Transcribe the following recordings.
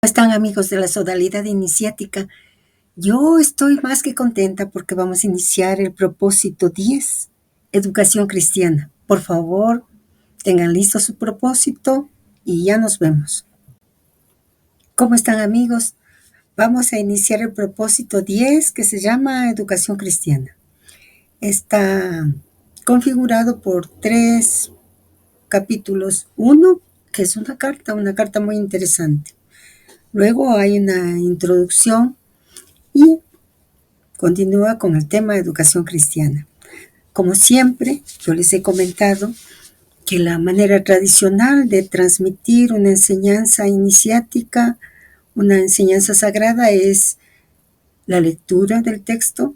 Están amigos de la sodalidad iniciática. Yo estoy más que contenta porque vamos a iniciar el propósito 10, educación cristiana. Por favor, tengan listo su propósito y ya nos vemos. ¿Cómo están amigos? Vamos a iniciar el propósito 10 que se llama educación cristiana. Está configurado por 3 capítulos. Uno, que es una carta muy interesante. Luego hay una introducción y continúa con el tema de educación cristiana. Como siempre, yo les he comentado que la manera tradicional de transmitir una enseñanza iniciática, una enseñanza sagrada, es la lectura del texto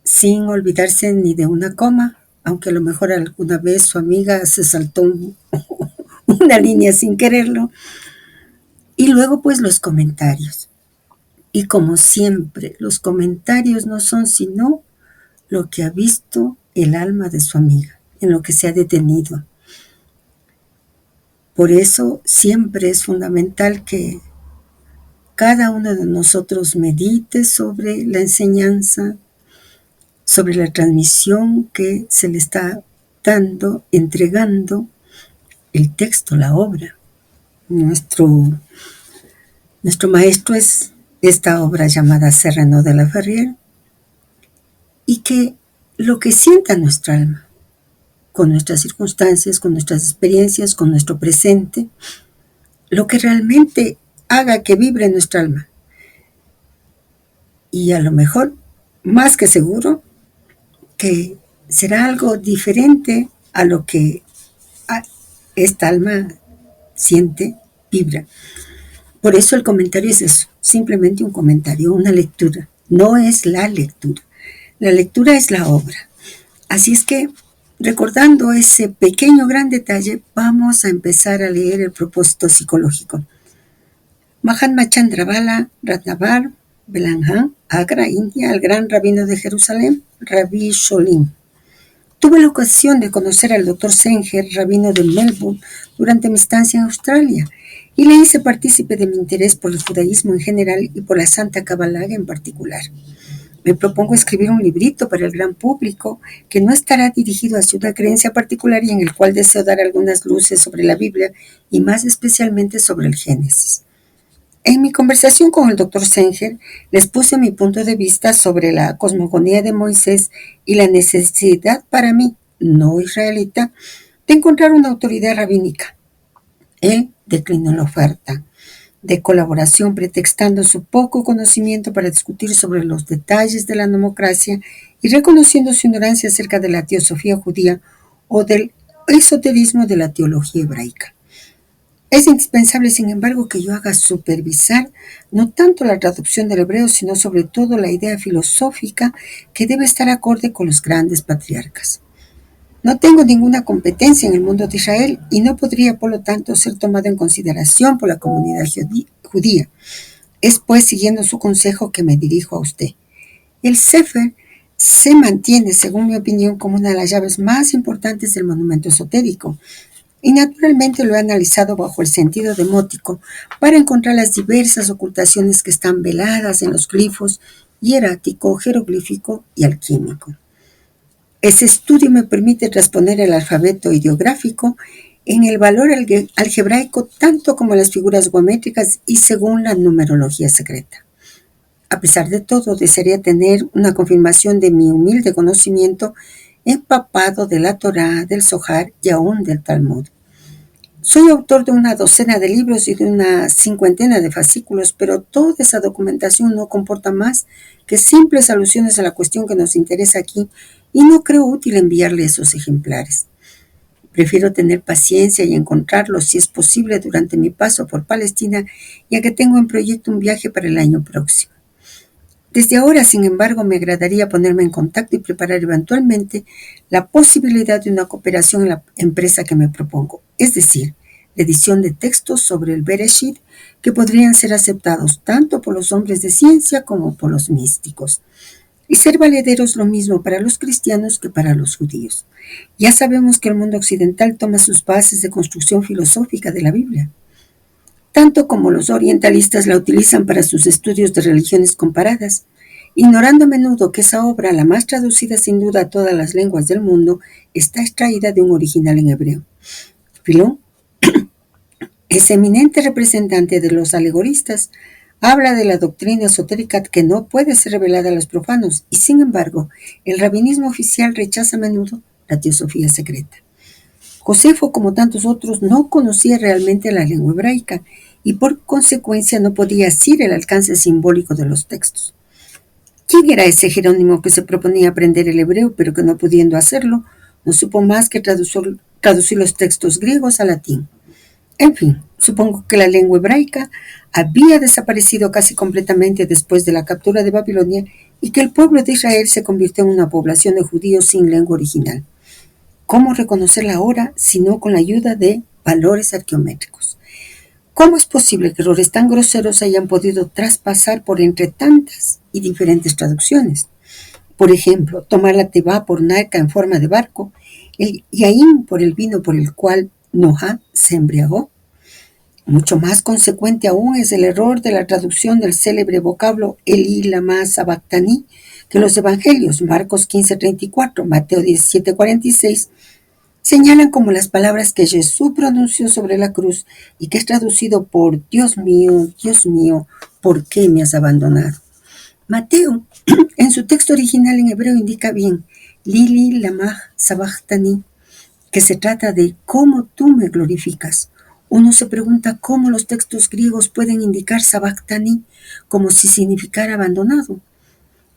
sin olvidarse ni de una coma, aunque a lo mejor alguna vez su amiga se saltó una línea sin quererlo. Y luego pues los comentarios. Y como siempre, los comentarios no son sino lo que ha visto el alma de su amiga, en lo que se ha detenido. Por eso siempre es fundamental que cada uno de nosotros medite sobre la enseñanza, sobre la transmisión que se le está dando, entregando el texto, la obra. Nuestro maestro es esta obra llamada Serrano de la Ferrier, y que lo que sienta nuestra alma, con nuestras circunstancias, con nuestras experiencias, con nuestro presente, lo que realmente haga que vibre nuestra alma. Y a lo mejor, más que seguro, que será algo diferente a lo que esta alma siente, vibra. Por eso el comentario es eso, simplemente un comentario, una lectura. No es la lectura. La lectura es la obra. Así es que, recordando ese pequeño gran detalle, vamos a empezar a leer el propósito psicológico. Mahatma Chandravala Ratnavar Belanjan, Agra, India, al gran rabino de Jerusalén, Rabbi Sholem. Tuve la ocasión de conocer al Dr. Senger, rabino de Melbourne, durante mi estancia en Australia, y le hice partícipe de mi interés por el judaísmo en general y por la Santa Kabbalah en particular. Me propongo escribir un librito para el gran público que no estará dirigido hacia una creencia particular y en el cual deseo dar algunas luces sobre la Biblia y más especialmente sobre el Génesis. En mi conversación con el Dr. Senger, les puse mi punto de vista sobre la cosmogonía de Moisés y la necesidad para mí, no israelita, de encontrar una autoridad rabínica. Él declinó la oferta de colaboración pretextando su poco conocimiento para discutir sobre los detalles de la nomocracia y reconociendo su ignorancia acerca de la teosofía judía o del esoterismo de la teología hebraica. Es indispensable, sin embargo, que yo haga supervisar no tanto la traducción del hebreo, sino sobre todo la idea filosófica que debe estar acorde con los grandes patriarcas. No tengo ninguna competencia en el mundo de Israel y no podría, por lo tanto, ser tomado en consideración por la comunidad judía. Es pues siguiendo su consejo que me dirijo a usted. El Sefer se mantiene, según mi opinión, como una de las llaves más importantes del monumento esotérico, y naturalmente lo he analizado bajo el sentido demótico para encontrar las diversas ocultaciones que están veladas en los glifos hierático, jeroglífico y alquímico. Ese estudio me permite transponer el alfabeto ideográfico en el valor algebraico tanto como las figuras geométricas y según la numerología secreta. A pesar de todo, desearía tener una confirmación de mi humilde conocimiento empapado de la Torá, del Zohar y aún del Talmud. Soy autor de una docena de libros y de una 50 de fascículos, pero toda esa documentación no comporta más que simples alusiones a la cuestión que nos interesa aquí y no creo útil enviarle esos ejemplares. Prefiero tener paciencia y encontrarlos, si es posible, durante mi paso por Palestina, ya que tengo en proyecto un viaje para el año próximo. Desde ahora, sin embargo, me agradaría ponerme en contacto y preparar eventualmente la posibilidad de una cooperación en la empresa que me propongo, es decir, la edición de textos sobre el Bereshit que podrían ser aceptados tanto por los hombres de ciencia como por los místicos, y ser valederos lo mismo para los cristianos que para los judíos. Ya sabemos que el mundo occidental toma sus bases de construcción filosófica de la Biblia. tanto como los orientalistas la utilizan para sus estudios de religiones comparadas, ignorando a menudo que esa obra, la más traducida sin duda a todas las lenguas del mundo, está extraída de un original en hebreo. Filón, ese eminente representante de los alegoristas, habla de la doctrina esotérica que no puede ser revelada a los profanos, y sin embargo, el rabinismo oficial rechaza a menudo la teosofía secreta. Josefo, como tantos otros, no conocía realmente la lengua hebraica y por consecuencia no podía asir el alcance simbólico de los textos. ¿Quién era ese Jerónimo que se proponía aprender el hebreo, pero que no pudiendo hacerlo, no supo más que traducir los textos griegos al latín? En fin, supongo que la lengua hebraica había desaparecido casi completamente después de la captura de Babilonia y que el pueblo de Israel se convirtió en una población de judíos sin lengua original. ¿Cómo reconocerla ahora si no con la ayuda de valores arqueométricos? ¿Cómo es posible que errores tan groseros hayan podido traspasar por entre tantas y diferentes traducciones? Por ejemplo, tomar la teba por narca en forma de barco, el yaín por el vino por el cual Noah se embriagó. Mucho más consecuente aún es el error de la traducción del célebre vocablo Eli lama sabactani que los evangelios Marcos 15:34, Mateo 17:46 señalan como las palabras que Jesús pronunció sobre la cruz y que es traducido por Dios mío, ¿por qué me has abandonado? Mateo, en su texto original en hebreo, indica bien, Lili lamah sabachthani, que se trata de cómo tú me glorificas. Uno se pregunta cómo los textos griegos pueden indicar sabachthani como si significara abandonado,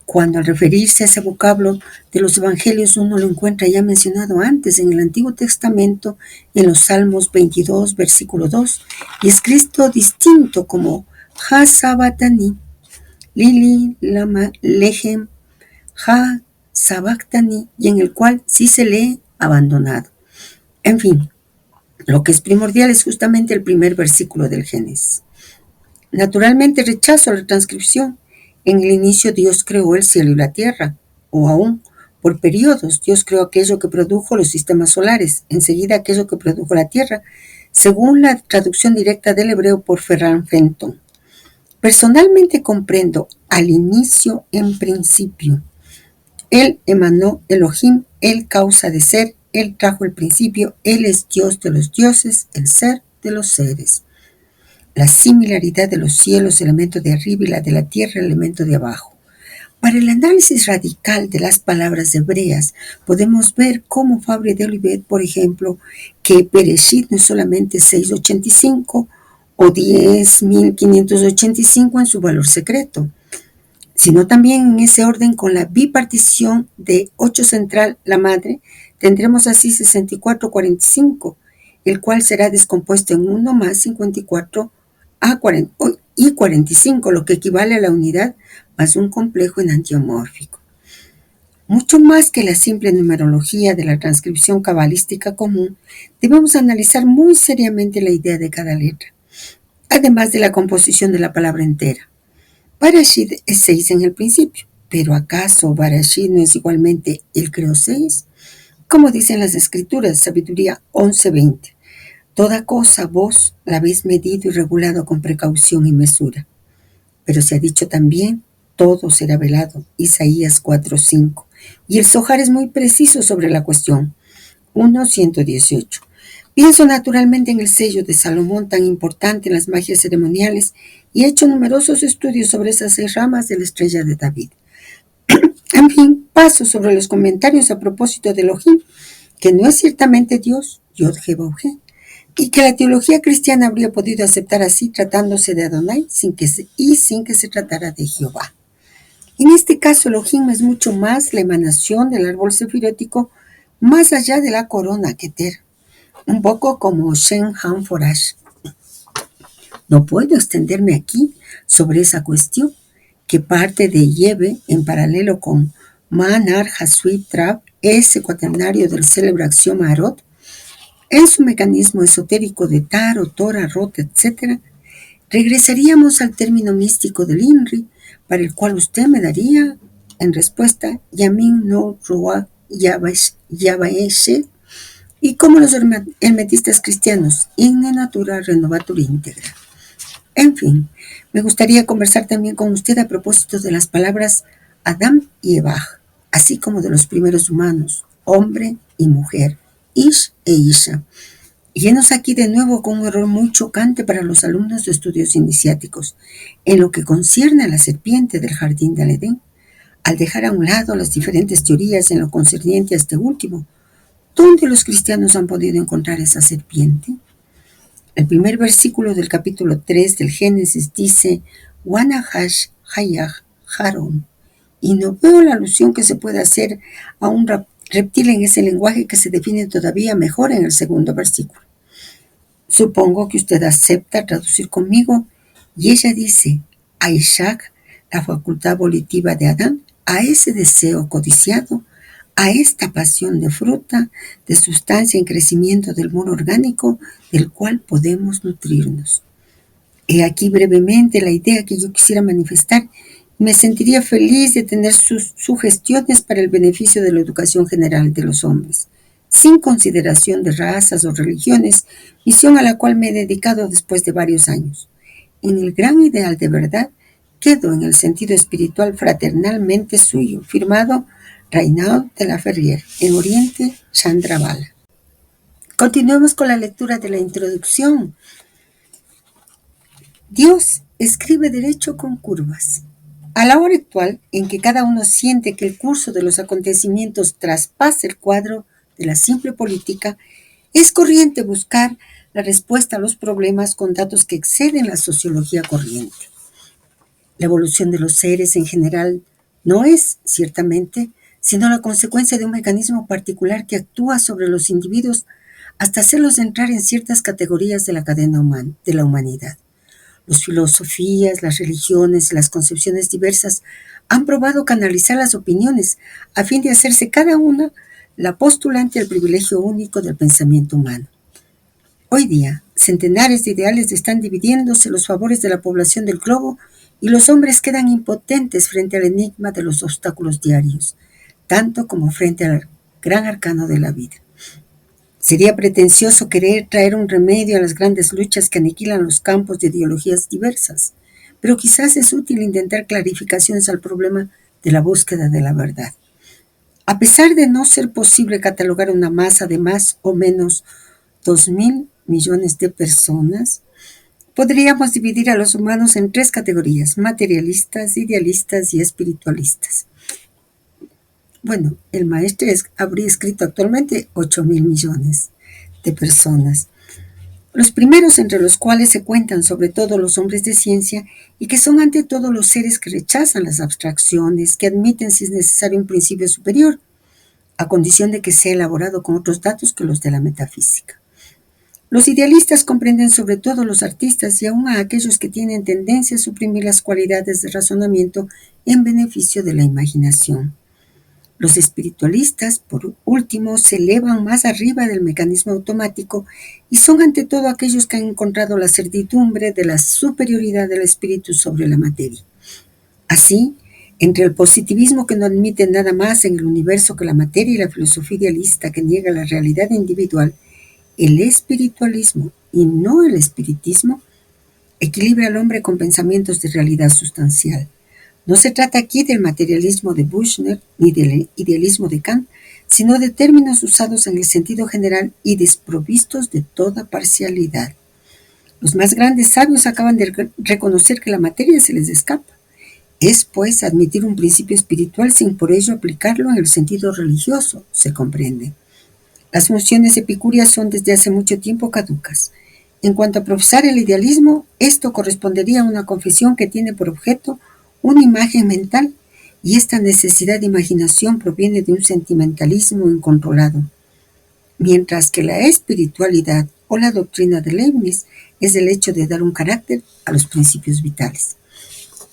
cuando al referirse a ese vocablo de los evangelios uno lo encuentra ya mencionado antes en el Antiguo Testamento, en los Salmos 22, versículo 2, y escrito distinto como ha sabatani, lili lama lehem, ha sabactani, y en el cual sí se lee abandonado. En fin, lo que es primordial es justamente el primer versículo del Génesis. Naturalmente rechazo la transcripción. En el inicio Dios creó el cielo y la tierra, o aún, por periodos, Dios creó aquello que produjo los sistemas solares, enseguida aquello que produjo la tierra, según la traducción directa del hebreo por Ferran Fenton. Personalmente comprendo al inicio en principio. Él emanó Elohim, Él causa de ser, Él trajo el principio, Él es Dios de los dioses, el ser de los seres. La similaridad de los cielos, elemento de arriba, y la de la tierra, elemento de abajo. Para el análisis radical de las palabras hebreas, podemos ver cómo Fabre de Olivet, por ejemplo, que Bereshit no es solamente 685 o 10.585 en su valor secreto, sino también en ese orden con la bipartición de 8 central, la madre, tendremos así 64-45, el cual será descompuesto en 1 más 54 y 45, lo que equivale a la unidad más un complejo enantiomórfico. Mucho más que la simple numerología de la transcripción cabalística común, debemos analizar muy seriamente la idea de cada letra, además de la composición de la palabra entera. Barashit es 6 en el principio, pero ¿acaso Barashit no es igualmente el creó 6? Como dicen las escrituras, Sabiduría 11:20. Toda cosa vos la habéis medido y regulado con precaución y mesura. Pero se ha dicho también, todo será velado, Isaías 4:5. Y el Zohar es muy preciso sobre la cuestión, 1:118. Pienso naturalmente en el sello de Salomón tan importante en las magias ceremoniales y he hecho numerosos estudios sobre esas 6 ramas de la estrella de David. En fin, paso sobre los comentarios a propósito de Elohim, que no es ciertamente Dios, Yod-He-Vau-He, y que la teología cristiana habría podido aceptar así tratándose de Adonai sin que se tratara de Jehová. En este caso, Elohim es mucho más la emanación del árbol sefirótico más allá de la corona Keter, un poco como Shem Han Forash. No puedo extenderme aquí sobre esa cuestión, que parte de Yebe en paralelo con Manar Hasui Trab, ese cuaternario del célebre axioma Arot, en su mecanismo esotérico de Taro, Tora, Rot, etc., regresaríamos al término místico del INRI, para el cual usted me daría, en respuesta, Yamin no Roa Yabaeshe, y como los hermetistas cristianos, Igne Natura Renovatur Íntegra. En fin, me gustaría conversar también con usted a propósito de las palabras Adán y Eva, así como de los primeros humanos, hombre y mujer, Ish e Isha. Y henos aquí de nuevo con un error muy chocante para los alumnos de estudios iniciáticos, en lo que concierne a la serpiente del jardín del Edén, al dejar a un lado las diferentes teorías en lo concerniente a este último. ¿Dónde los cristianos han podido encontrar esa serpiente? El primer versículo del capítulo 3 del Génesis dice, Wanahash Hayah Haron, y no veo la alusión que se puede hacer a un reptil en ese lenguaje que se define todavía mejor en el segundo versículo. Supongo que usted acepta traducir conmigo, y ella dice, a Isaac, la facultad volitiva de Adán, a ese deseo codiciado, a esta pasión de fruta, de sustancia en crecimiento del mono orgánico del cual podemos nutrirnos. He aquí brevemente la idea que yo quisiera manifestar y me sentiría feliz de tener sus sugestiones para el beneficio de la educación general de los hombres, sin consideración de razas o religiones, misión a la cual me he dedicado después de varios años. En el gran ideal de verdad, quedo en el sentido espiritual fraternalmente suyo, firmado Raynaud de la Ferrier, en Oriente, Chandravala. Continuemos con la lectura de la introducción. Dios escribe derecho con curvas. A la hora actual, en que cada uno siente que el curso de los acontecimientos traspasa el cuadro de la simple política, es corriente buscar la respuesta a los problemas con datos que exceden la sociología corriente. La evolución de los seres en general no es, ciertamente, sino la consecuencia de un mecanismo particular que actúa sobre los individuos hasta hacerlos entrar en ciertas categorías de la cadena de la humanidad. Las filosofías, las religiones y las concepciones diversas han probado canalizar las opiniones a fin de hacerse cada una la postulante al privilegio único del pensamiento humano. Hoy día, centenares de ideales están dividiéndose los favores de la población del globo y los hombres quedan impotentes frente al enigma de los obstáculos diarios, tanto como frente al gran arcano de la vida. Sería pretencioso querer traer un remedio a las grandes luchas que aniquilan los campos de ideologías diversas, pero quizás es útil intentar clarificaciones al problema de la búsqueda de la verdad. A pesar de no ser posible catalogar una masa de más o menos 2.000 millones de personas, podríamos dividir a los humanos en tres categorías: materialistas, idealistas y espiritualistas. Bueno, el maestro habría escrito actualmente 8.000 millones de personas. Los primeros, entre los cuales se cuentan sobre todo los hombres de ciencia y que son ante todo los seres que rechazan las abstracciones, que admiten si es necesario un principio superior, a condición de que sea elaborado con otros datos que los de la metafísica. Los idealistas comprenden sobre todo los artistas y aún a aquellos que tienen tendencia a suprimir las cualidades de razonamiento en beneficio de la imaginación. Los espiritualistas, por último, se elevan más arriba del mecanismo automático y son ante todo aquellos que han encontrado la certidumbre de la superioridad del espíritu sobre la materia. Así, entre el positivismo que no admite nada más en el universo que la materia y la filosofía idealista que niega la realidad individual, el espiritualismo y no el espiritismo equilibra al hombre con pensamientos de realidad sustancial. No se trata aquí del materialismo de Büchner ni del idealismo de Kant, sino de términos usados en el sentido general y desprovistos de toda parcialidad. Los más grandes sabios acaban de reconocer que la materia se les escapa. Es, pues, admitir un principio espiritual sin por ello aplicarlo en el sentido religioso, se comprende. Las funciones epicúreas son desde hace mucho tiempo caducas. En cuanto a profesar el idealismo, esto correspondería a una confesión que tiene por objeto una imagen mental, y esta necesidad de imaginación proviene de un sentimentalismo incontrolado, mientras que la espiritualidad o la doctrina de Leibniz es el hecho de dar un carácter a los principios vitales.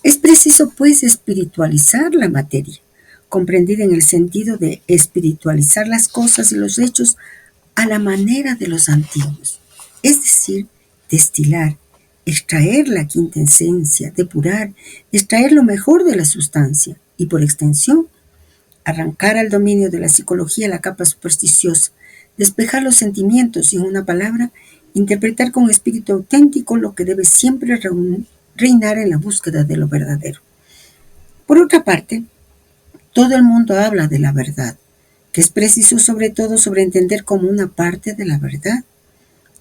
Es preciso, pues, espiritualizar la materia, comprendida en el sentido de espiritualizar las cosas y los hechos a la manera de los antiguos, es decir, destilar, extraer la quinta esencia, depurar, extraer lo mejor de la sustancia y, por extensión, arrancar al dominio de la psicología la capa supersticiosa, despejar los sentimientos y, en una palabra, interpretar con espíritu auténtico lo que debe siempre reinar en la búsqueda de lo verdadero. Por otra parte, todo el mundo habla de la verdad, que es preciso sobre todo sobreentender como una parte de la verdad.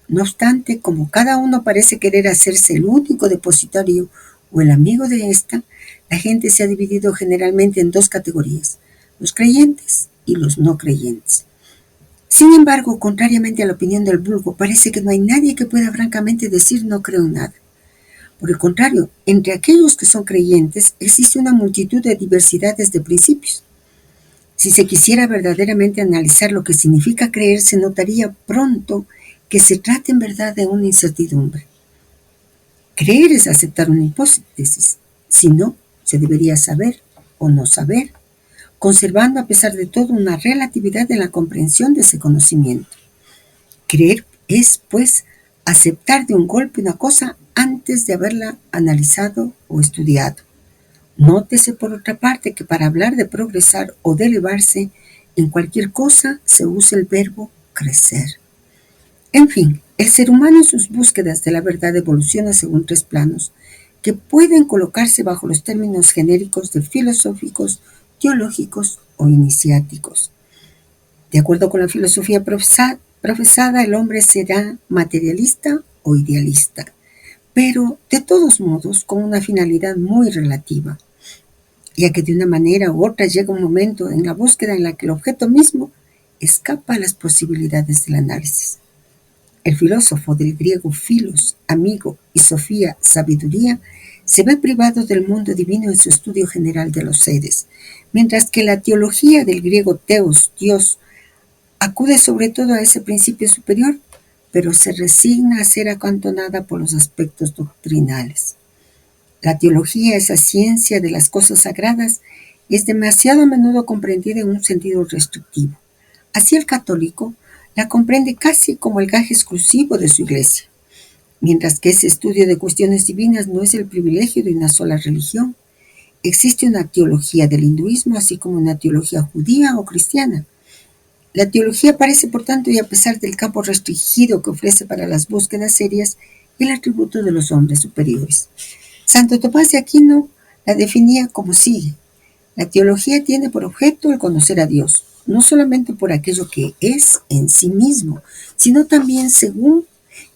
No obstante, como cada uno parece querer hacerse el único depositario o el amigo de ésta, la gente se ha dividido generalmente en dos categorías, los creyentes y los no creyentes. Sin embargo, contrariamente a la opinión del vulgo, parece que no hay nadie que pueda francamente decir no creo en nada. Por el contrario, entre aquellos que son creyentes existe una multitud de diversidades de principios. Si se quisiera verdaderamente analizar lo que significa creer, se notaría pronto que se trata en verdad de una incertidumbre. Creer es aceptar una hipótesis, si no, se debería saber o no saber, conservando a pesar de todo una relatividad en la comprensión de ese conocimiento. Creer es, pues, aceptar de un golpe una cosa antes de haberla analizado o estudiado. Nótese, por otra parte, que para hablar de progresar o de elevarse en cualquier cosa se usa el verbo crecer. En fin, el ser humano en sus búsquedas de la verdad evoluciona según tres planos que pueden colocarse bajo los términos genéricos de filosóficos, teológicos o iniciáticos. De acuerdo con la filosofía profesada, el hombre será materialista o idealista, pero de todos modos con una finalidad muy relativa, ya que de una manera u otra llega un momento en la búsqueda en la que el objeto mismo escapa a las posibilidades del análisis. El filósofo, del griego philos, amigo, y sofía, sabiduría, se ve privado del mundo divino en su estudio general de los seres, mientras que la teología, del griego theos, Dios, acude sobre todo a ese principio superior, pero se resigna a ser acantonada por los aspectos doctrinales. La teología, esa ciencia de las cosas sagradas, es demasiado a menudo comprendida en un sentido restrictivo. Así el católico la comprende casi como el gaje exclusivo de su iglesia, mientras que ese estudio de cuestiones divinas no es el privilegio de una sola religión. Existe una teología del hinduismo, así como una teología judía o cristiana. La teología parece, por tanto, y a pesar del campo restringido que ofrece para las búsquedas serias, el atributo de los hombres superiores. Santo Tomás de Aquino la definía como sigue: la teología tiene por objeto el conocer a Dios, no solamente por aquello que es en sí mismo, sino también según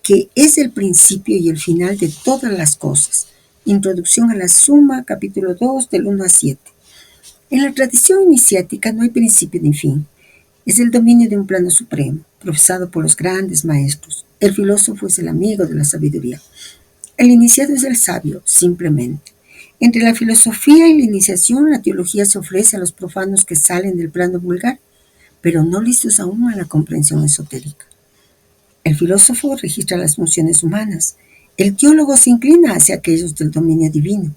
que es el principio y el final de todas las cosas. Introducción a la Suma, capítulo 2, del 1 a 7. En la tradición iniciática no hay principio ni fin. Es el dominio de un plano supremo, profesado por los grandes maestros. El filósofo es el amigo de la sabiduría. El iniciado es el sabio, simplemente. Entre la filosofía y la iniciación, la teología se ofrece a los profanos que salen del plano vulgar, pero no listos aún a la comprensión esotérica. El filósofo registra las nociones humanas. El teólogo se inclina hacia aquellos del dominio divino.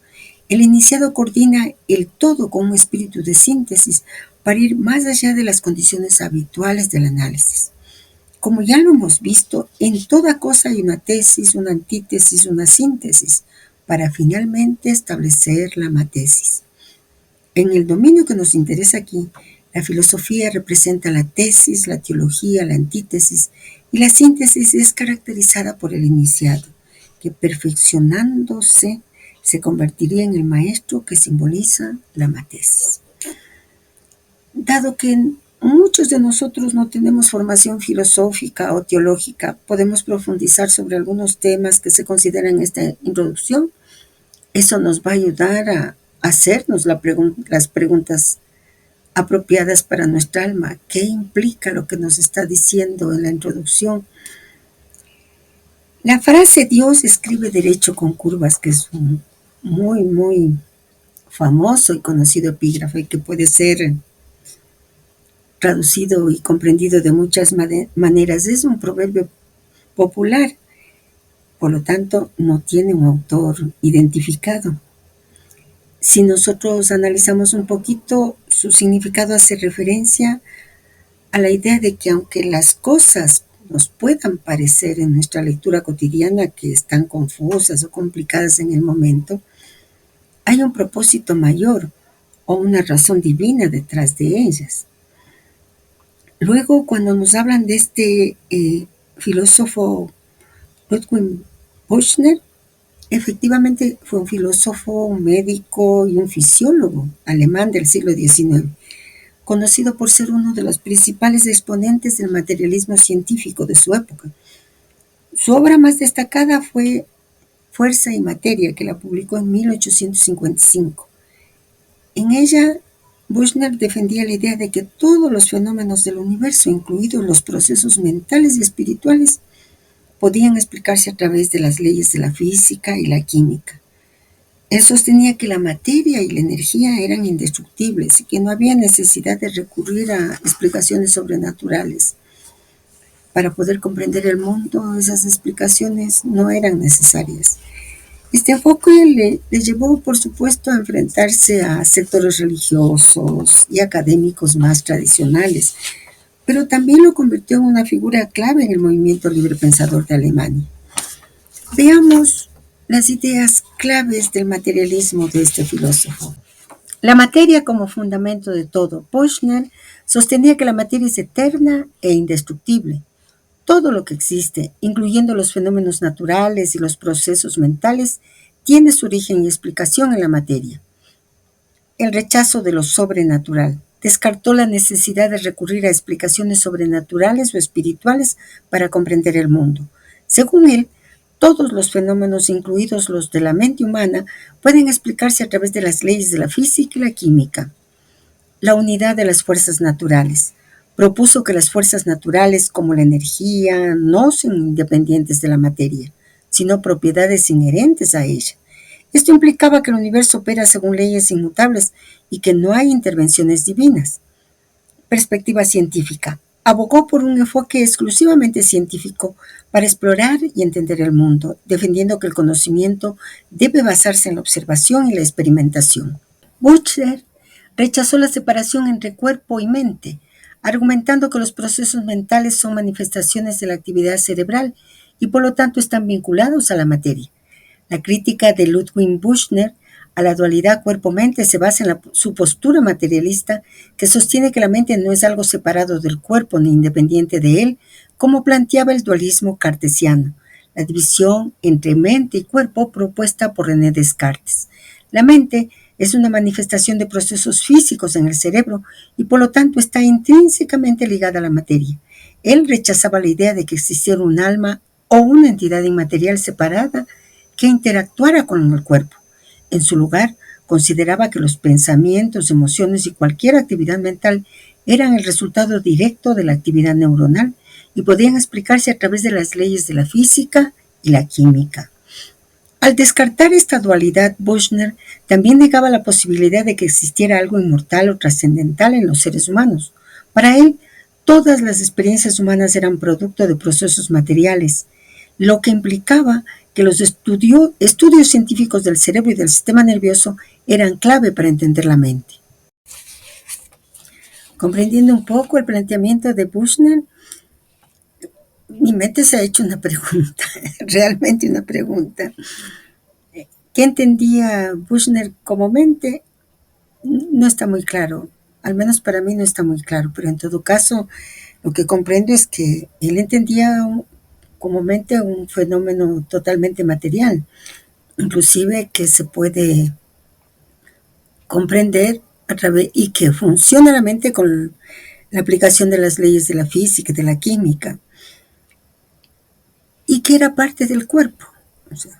El iniciado coordina el todo con un espíritu de síntesis para ir más allá de las condiciones habituales del análisis. Como ya lo hemos visto, en toda cosa hay una tesis, una antítesis, una síntesis, para finalmente establecer la matesis. En el dominio que nos interesa aquí, la filosofía representa la tesis, la teología, la antítesis, y la síntesis es caracterizada por el iniciado, que perfeccionándose se convertiría en el maestro que simboliza la matesis. Dado que muchos de nosotros no tenemos formación filosófica o teológica, podemos profundizar sobre algunos temas que se consideran en esta introducción. Eso nos va a ayudar a hacernos las preguntas apropiadas para nuestra alma. ¿Qué implica lo que nos está diciendo en la introducción? La frase Dios escribe derecho con curvas, que es un muy famoso y conocido epígrafe que puede ser traducido y comprendido de muchas maneras, es un proverbio popular, por lo tanto no tiene un autor identificado. Si nosotros analizamos un poquito, su significado hace referencia a la idea de que aunque las cosas nos puedan parecer en nuestra lectura cotidiana que están confusas o complicadas en el momento, hay un propósito mayor o una razón divina detrás de ellas. Luego, cuando nos hablan de este filósofo Ludwig Buchner efectivamente fue un filósofo, un médico y un fisiólogo alemán del siglo XIX, conocido por ser uno de los principales exponentes del materialismo científico de su época. Su obra más destacada fue Fuerza y Materia, que la publicó en 1855. En ella, Buchner defendía la idea de que todos los fenómenos del universo, incluidos los procesos mentales y espirituales, podían explicarse a través de las leyes de la física y la química. Él sostenía que la materia y la energía eran indestructibles y que no había necesidad de recurrir a explicaciones sobrenaturales. Para poder comprender el mundo, esas explicaciones no eran necesarias. Este enfoque le llevó, por supuesto, a enfrentarse a sectores religiosos y académicos más tradicionales, pero también lo convirtió en una figura clave en el movimiento librepensador de Alemania. Veamos las ideas claves del materialismo de este filósofo. La materia como fundamento de todo. Buchner sostenía que la materia es eterna e indestructible. Todo lo que existe, incluyendo los fenómenos naturales y los procesos mentales, tiene su origen y explicación en la materia. El rechazo de lo sobrenatural. Descartó la necesidad de recurrir a explicaciones sobrenaturales o espirituales para comprender el mundo. Según él, todos los fenómenos, incluidos los de la mente humana, pueden explicarse a través de las leyes de la física y la química. La unidad de las fuerzas naturales. Propuso que las fuerzas naturales, como la energía, no son independientes de la materia, sino propiedades inherentes a ella. Esto implicaba que el universo opera según leyes inmutables y que no hay intervenciones divinas. Perspectiva científica. Abogó por un enfoque exclusivamente científico para explorar y entender el mundo, defendiendo que el conocimiento debe basarse en la observación y la experimentación. Buchner rechazó la separación entre cuerpo y mente, argumentando que los procesos mentales son manifestaciones de la actividad cerebral y por lo tanto están vinculados a la materia. La crítica de Ludwig Buchner a la dualidad cuerpo-mente se basa en su postura materialista, que sostiene que la mente no es algo separado del cuerpo ni independiente de él, como planteaba el dualismo cartesiano, la división entre mente y cuerpo propuesta por René Descartes. La mente es una manifestación de procesos físicos en el cerebro y por lo tanto está intrínsecamente ligada a la materia. Él rechazaba la idea de que existiera un alma o una entidad inmaterial separada que interactuara con el cuerpo. En su lugar, consideraba que los pensamientos, emociones y cualquier actividad mental eran el resultado directo de la actividad neuronal y podían explicarse a través de las leyes de la física y la química. Al descartar esta dualidad, Buchner también negaba la posibilidad de que existiera algo inmortal o trascendental en los seres humanos. Para él, todas las experiencias humanas eran producto de procesos materiales, lo que implicaba que los estudios científicos del cerebro y del sistema nervioso eran clave para entender la mente. Comprendiendo un poco el planteamiento de Buchner, mi mente se ha hecho una pregunta, realmente una pregunta. ¿Qué entendía Buchner como mente? No está muy claro, al menos para mí no está muy claro, pero en todo caso lo que comprendo es que él entendía como mente un fenómeno totalmente material, inclusive que se puede comprender a través y que funciona la mente con la aplicación de las leyes de la física y de la química, y que era parte del cuerpo, o sea,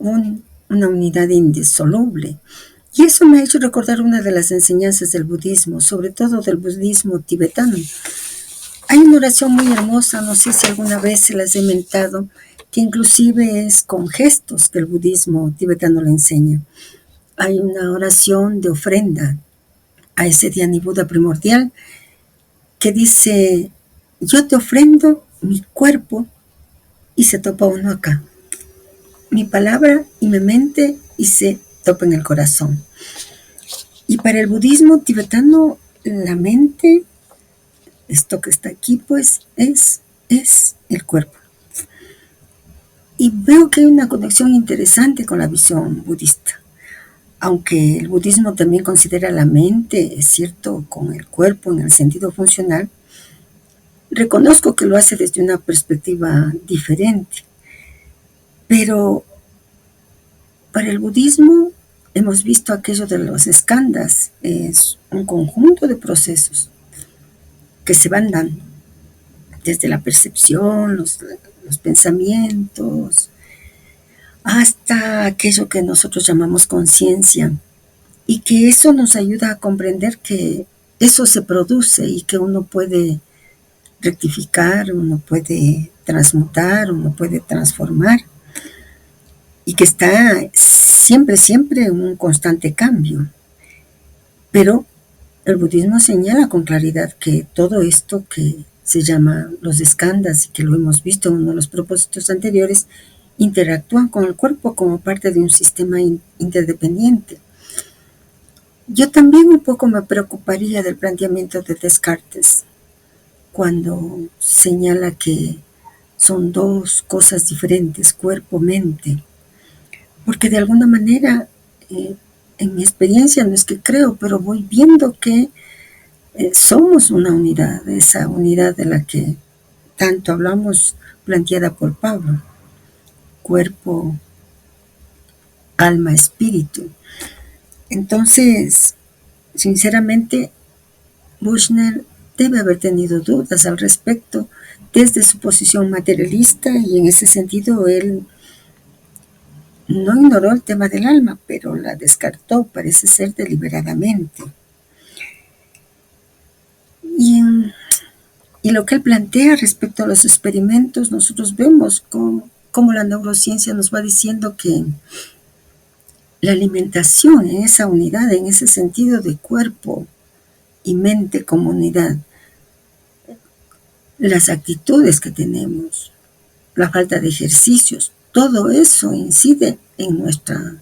una unidad indisoluble. Y eso me ha hecho recordar una de las enseñanzas del budismo, sobre todo del budismo tibetano. Hay una oración muy hermosa, no sé si alguna vez se las he mentado, que inclusive es con gestos que el budismo tibetano le enseña. Hay una oración de ofrenda a ese Dhyani Buda primordial que dice: yo te ofrendo mi cuerpo, y se topa uno acá, mi palabra y mi mente, y se topa en el corazón. Y para el budismo tibetano, la mente, esto que está aquí, pues es el cuerpo. Y veo que hay una conexión interesante con la visión budista. Aunque el budismo también considera la mente, es cierto, con el cuerpo en el sentido funcional, reconozco que lo hace desde una perspectiva diferente. Pero para el budismo hemos visto aquello de los skandhas, es un conjunto de procesos que se van dando desde la percepción, los pensamientos, hasta aquello que nosotros llamamos conciencia, y que eso nos ayuda a comprender que eso se produce y que uno puede rectificar, uno puede transmutar, uno puede transformar, y que está siempre, siempre en un constante cambio. Pero el budismo señala con claridad que todo esto que se llama los skandhas y que lo hemos visto en uno de los propósitos anteriores, interactúan con el cuerpo como parte de un sistema interdependiente. Yo también un poco me preocuparía del planteamiento de Descartes cuando señala que son dos cosas diferentes, cuerpo-mente, porque de alguna manera, en mi experiencia, no es que creo, pero voy viendo que somos una unidad, esa unidad de la que tanto hablamos, planteada por Pablo, cuerpo, alma, espíritu. Entonces, sinceramente, Buchner debe haber tenido dudas al respecto desde su posición materialista, y en ese sentido él no ignoró el tema del alma, pero la descartó, parece ser deliberadamente. Y lo que él plantea respecto a los experimentos, nosotros vemos cómo la neurociencia nos va diciendo que la alimentación en esa unidad, en ese sentido de cuerpo y mente como unidad, las actitudes que tenemos, la falta de ejercicios, todo eso incide en nuestra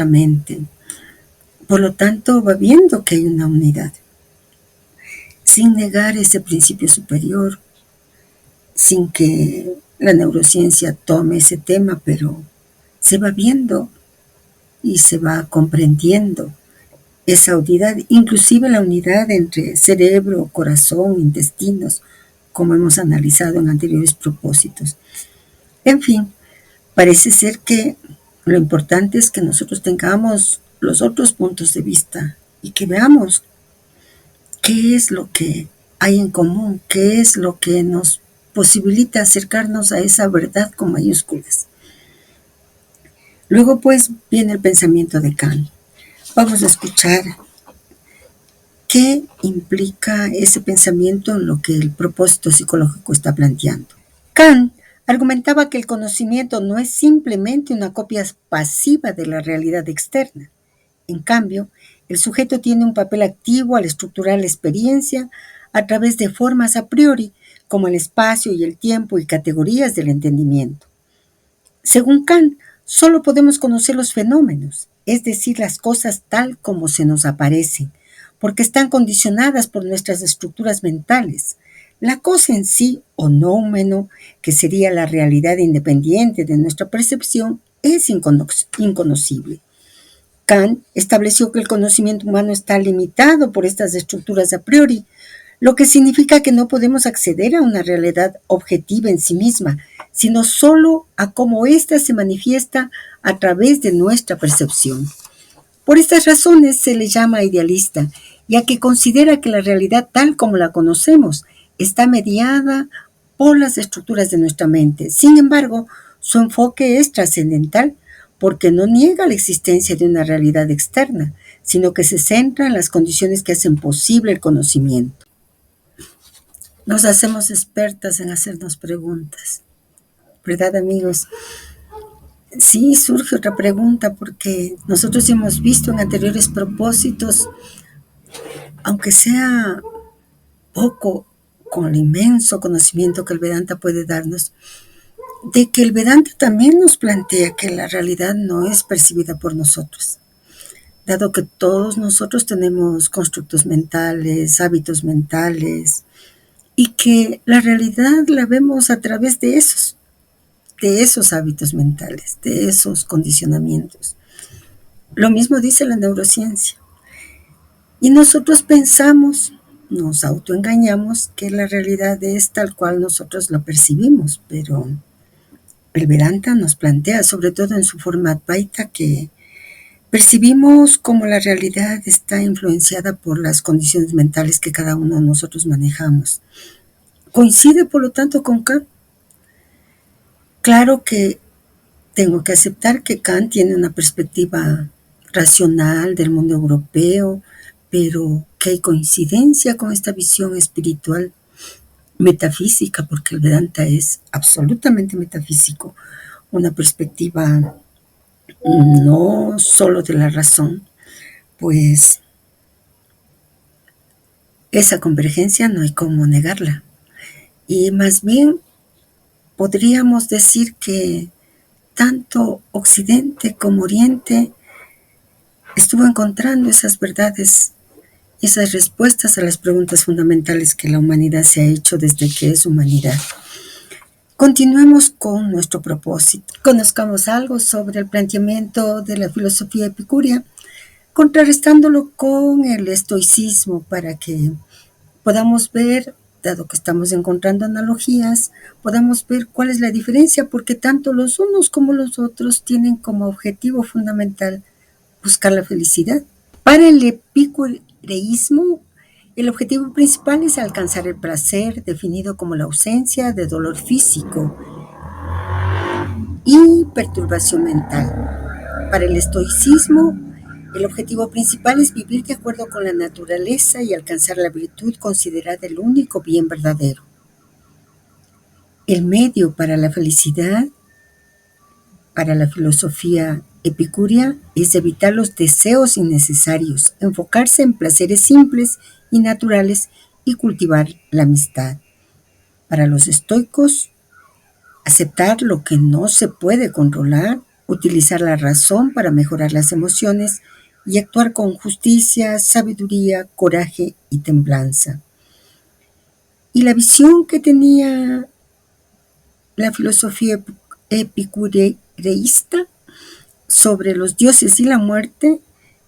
mente. Por lo tanto, va viendo que hay una unidad, sin negar ese principio superior, sin que la neurociencia tome ese tema, pero se va viendo y se va comprendiendo esa unidad, inclusive la unidad entre cerebro, corazón, intestinos, como hemos analizado en anteriores propósitos. En fin, parece ser que lo importante es que nosotros tengamos los otros puntos de vista y que veamos qué es lo que hay en común, qué es lo que nos posibilita acercarnos a esa verdad con mayúsculas. Luego, pues, viene el pensamiento de Kant. Vamos a escuchar qué implica ese pensamiento en lo que el propósito psicológico está planteando. Kant argumentaba que el conocimiento no es simplemente una copia pasiva de la realidad externa. En cambio, el sujeto tiene un papel activo al estructurar la experiencia a través de formas a priori, como el espacio y el tiempo y categorías del entendimiento. Según Kant, solo podemos conocer los fenómenos, es decir, las cosas tal como se nos aparecen, porque están condicionadas por nuestras estructuras mentales. La cosa en sí, o noumeno, que sería la realidad independiente de nuestra percepción, es inconocible. Kant estableció que el conocimiento humano está limitado por estas estructuras a priori, lo que significa que no podemos acceder a una realidad objetiva en sí misma, sino solo a cómo ésta se manifiesta a través de nuestra percepción. Por estas razones se le llama idealista, ya que considera que la realidad tal como la conocemos está mediada por las estructuras de nuestra mente. Sin embargo, su enfoque es trascendental porque no niega la existencia de una realidad externa, sino que se centra en las condiciones que hacen posible el conocimiento. Nos hacemos expertas en hacernos preguntas, ¿verdad, amigos? Sí, surge otra pregunta porque nosotros hemos visto en anteriores propósitos, aunque sea poco, con el inmenso conocimiento que el Vedanta puede darnos, de que el Vedanta también nos plantea que la realidad no es percibida por nosotros, dado que todos nosotros tenemos constructos mentales, hábitos mentales, y que la realidad la vemos a través de esos hábitos mentales, de esos condicionamientos. Lo mismo dice la neurociencia. Y nosotros pensamos, nos autoengañamos que la realidad es tal cual nosotros la percibimos, pero El Vedanta nos plantea, sobre todo en su forma Advaita, que percibimos como la realidad está influenciada por las condiciones mentales que cada uno de nosotros manejamos. Coincide, por lo tanto, con Kant. Claro que tengo que aceptar que Kant tiene una perspectiva racional del mundo europeo, pero que hay coincidencia con esta visión espiritual metafísica, porque el Vedanta es absolutamente metafísico, una perspectiva no solo de la razón, pues esa convergencia no hay cómo negarla. Y más bien podríamos decir que tanto Occidente como Oriente estuvo encontrando esas verdades, esas respuestas a las preguntas fundamentales que la humanidad se ha hecho desde que es humanidad. Continuemos con nuestro propósito. Conozcamos algo sobre el planteamiento de la filosofía epicúrea, contrarrestándolo con el estoicismo para que podamos ver, dado que estamos encontrando analogías, podamos ver cuál es la diferencia, porque tanto los unos como los otros tienen como objetivo fundamental buscar la felicidad. Para el epicureísmo, el objetivo principal es alcanzar el placer, definido como la ausencia de dolor físico y perturbación mental. Para el estoicismo, el objetivo principal es vivir de acuerdo con la naturaleza y alcanzar la virtud considerada el único bien verdadero. El medio para la felicidad, para la filosofía epicúrea, es evitar los deseos innecesarios, enfocarse en placeres simples y naturales y cultivar la amistad. Para los estoicos, aceptar lo que no se puede controlar, utilizar la razón para mejorar las emociones y actuar con justicia, sabiduría, coraje y templanza. Y la visión que tenía la filosofía epicureísta sobre los dioses y la muerte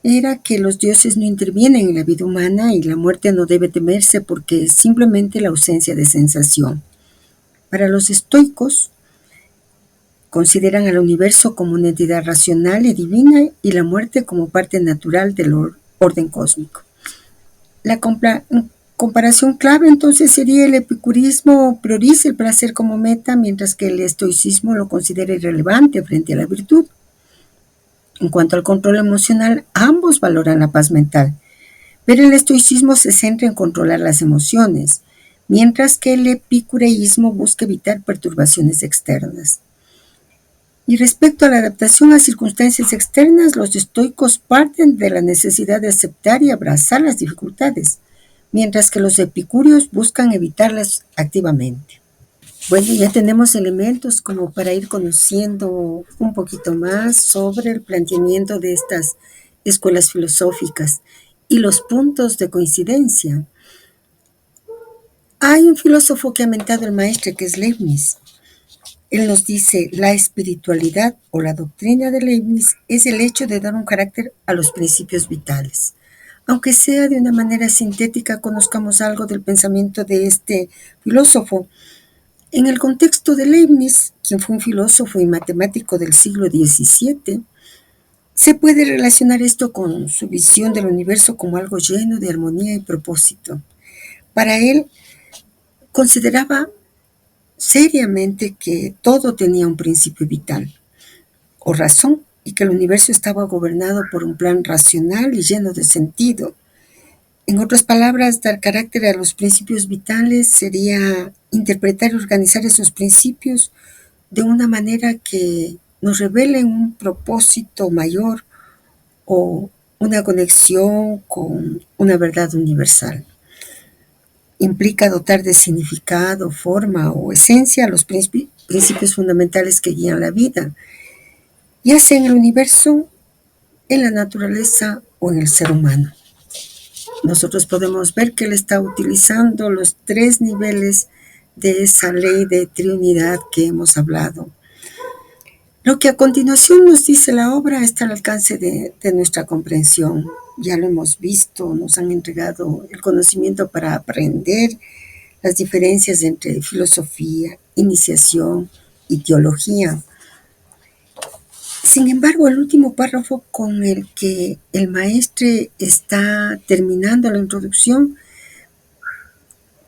era que los dioses no intervienen en la vida humana y la muerte no debe temerse porque es simplemente la ausencia de sensación. Para los estoicos, consideran al universo como una entidad racional y divina y la muerte como parte natural del orden cósmico. La comparación clave entonces sería: el epicurismo prioriza el placer como meta, mientras que el estoicismo lo considera irrelevante frente a la virtud. En cuanto al control emocional, ambos valoran la paz mental, pero el estoicismo se centra en controlar las emociones, mientras que el epicureísmo busca evitar perturbaciones externas. Y respecto a la adaptación a circunstancias externas, los estoicos parten de la necesidad de aceptar y abrazar las dificultades, mientras que los epicúreos buscan evitarlas activamente. Bueno, ya tenemos elementos como para ir conociendo un poquito más sobre el planteamiento de estas escuelas filosóficas y los puntos de coincidencia. Hay un filósofo que ha mentado el maestro, que es Leibniz. Él nos dice: la espiritualidad o la doctrina de Leibniz es el hecho de dar un carácter a los principios vitales. Aunque sea de una manera sintética, conozcamos algo del pensamiento de este filósofo. En el contexto de Leibniz, quien fue un filósofo y matemático del siglo XVII, se puede relacionar esto con su visión del universo como algo lleno de armonía y propósito. Para él, consideraba seriamente que todo tenía un principio vital o razón y que el universo estaba gobernado por un plan racional y lleno de sentido. En otras palabras, dar carácter a los principios vitales sería interpretar y organizar esos principios de una manera que nos revelen un propósito mayor o una conexión con una verdad universal. Implica dotar de significado, forma o esencia a los principios fundamentales que guían la vida, ya sea en el universo, en la naturaleza o en el ser humano. Nosotros podemos ver que él está utilizando los 3 niveles de esa ley de Trinidad que hemos hablado. Lo que a continuación nos dice la obra está al alcance de nuestra comprensión. Ya lo hemos visto, nos han entregado el conocimiento para aprender las diferencias entre filosofía, iniciación, y teología. Sin embargo, el último párrafo con el que el maestre está terminando la introducción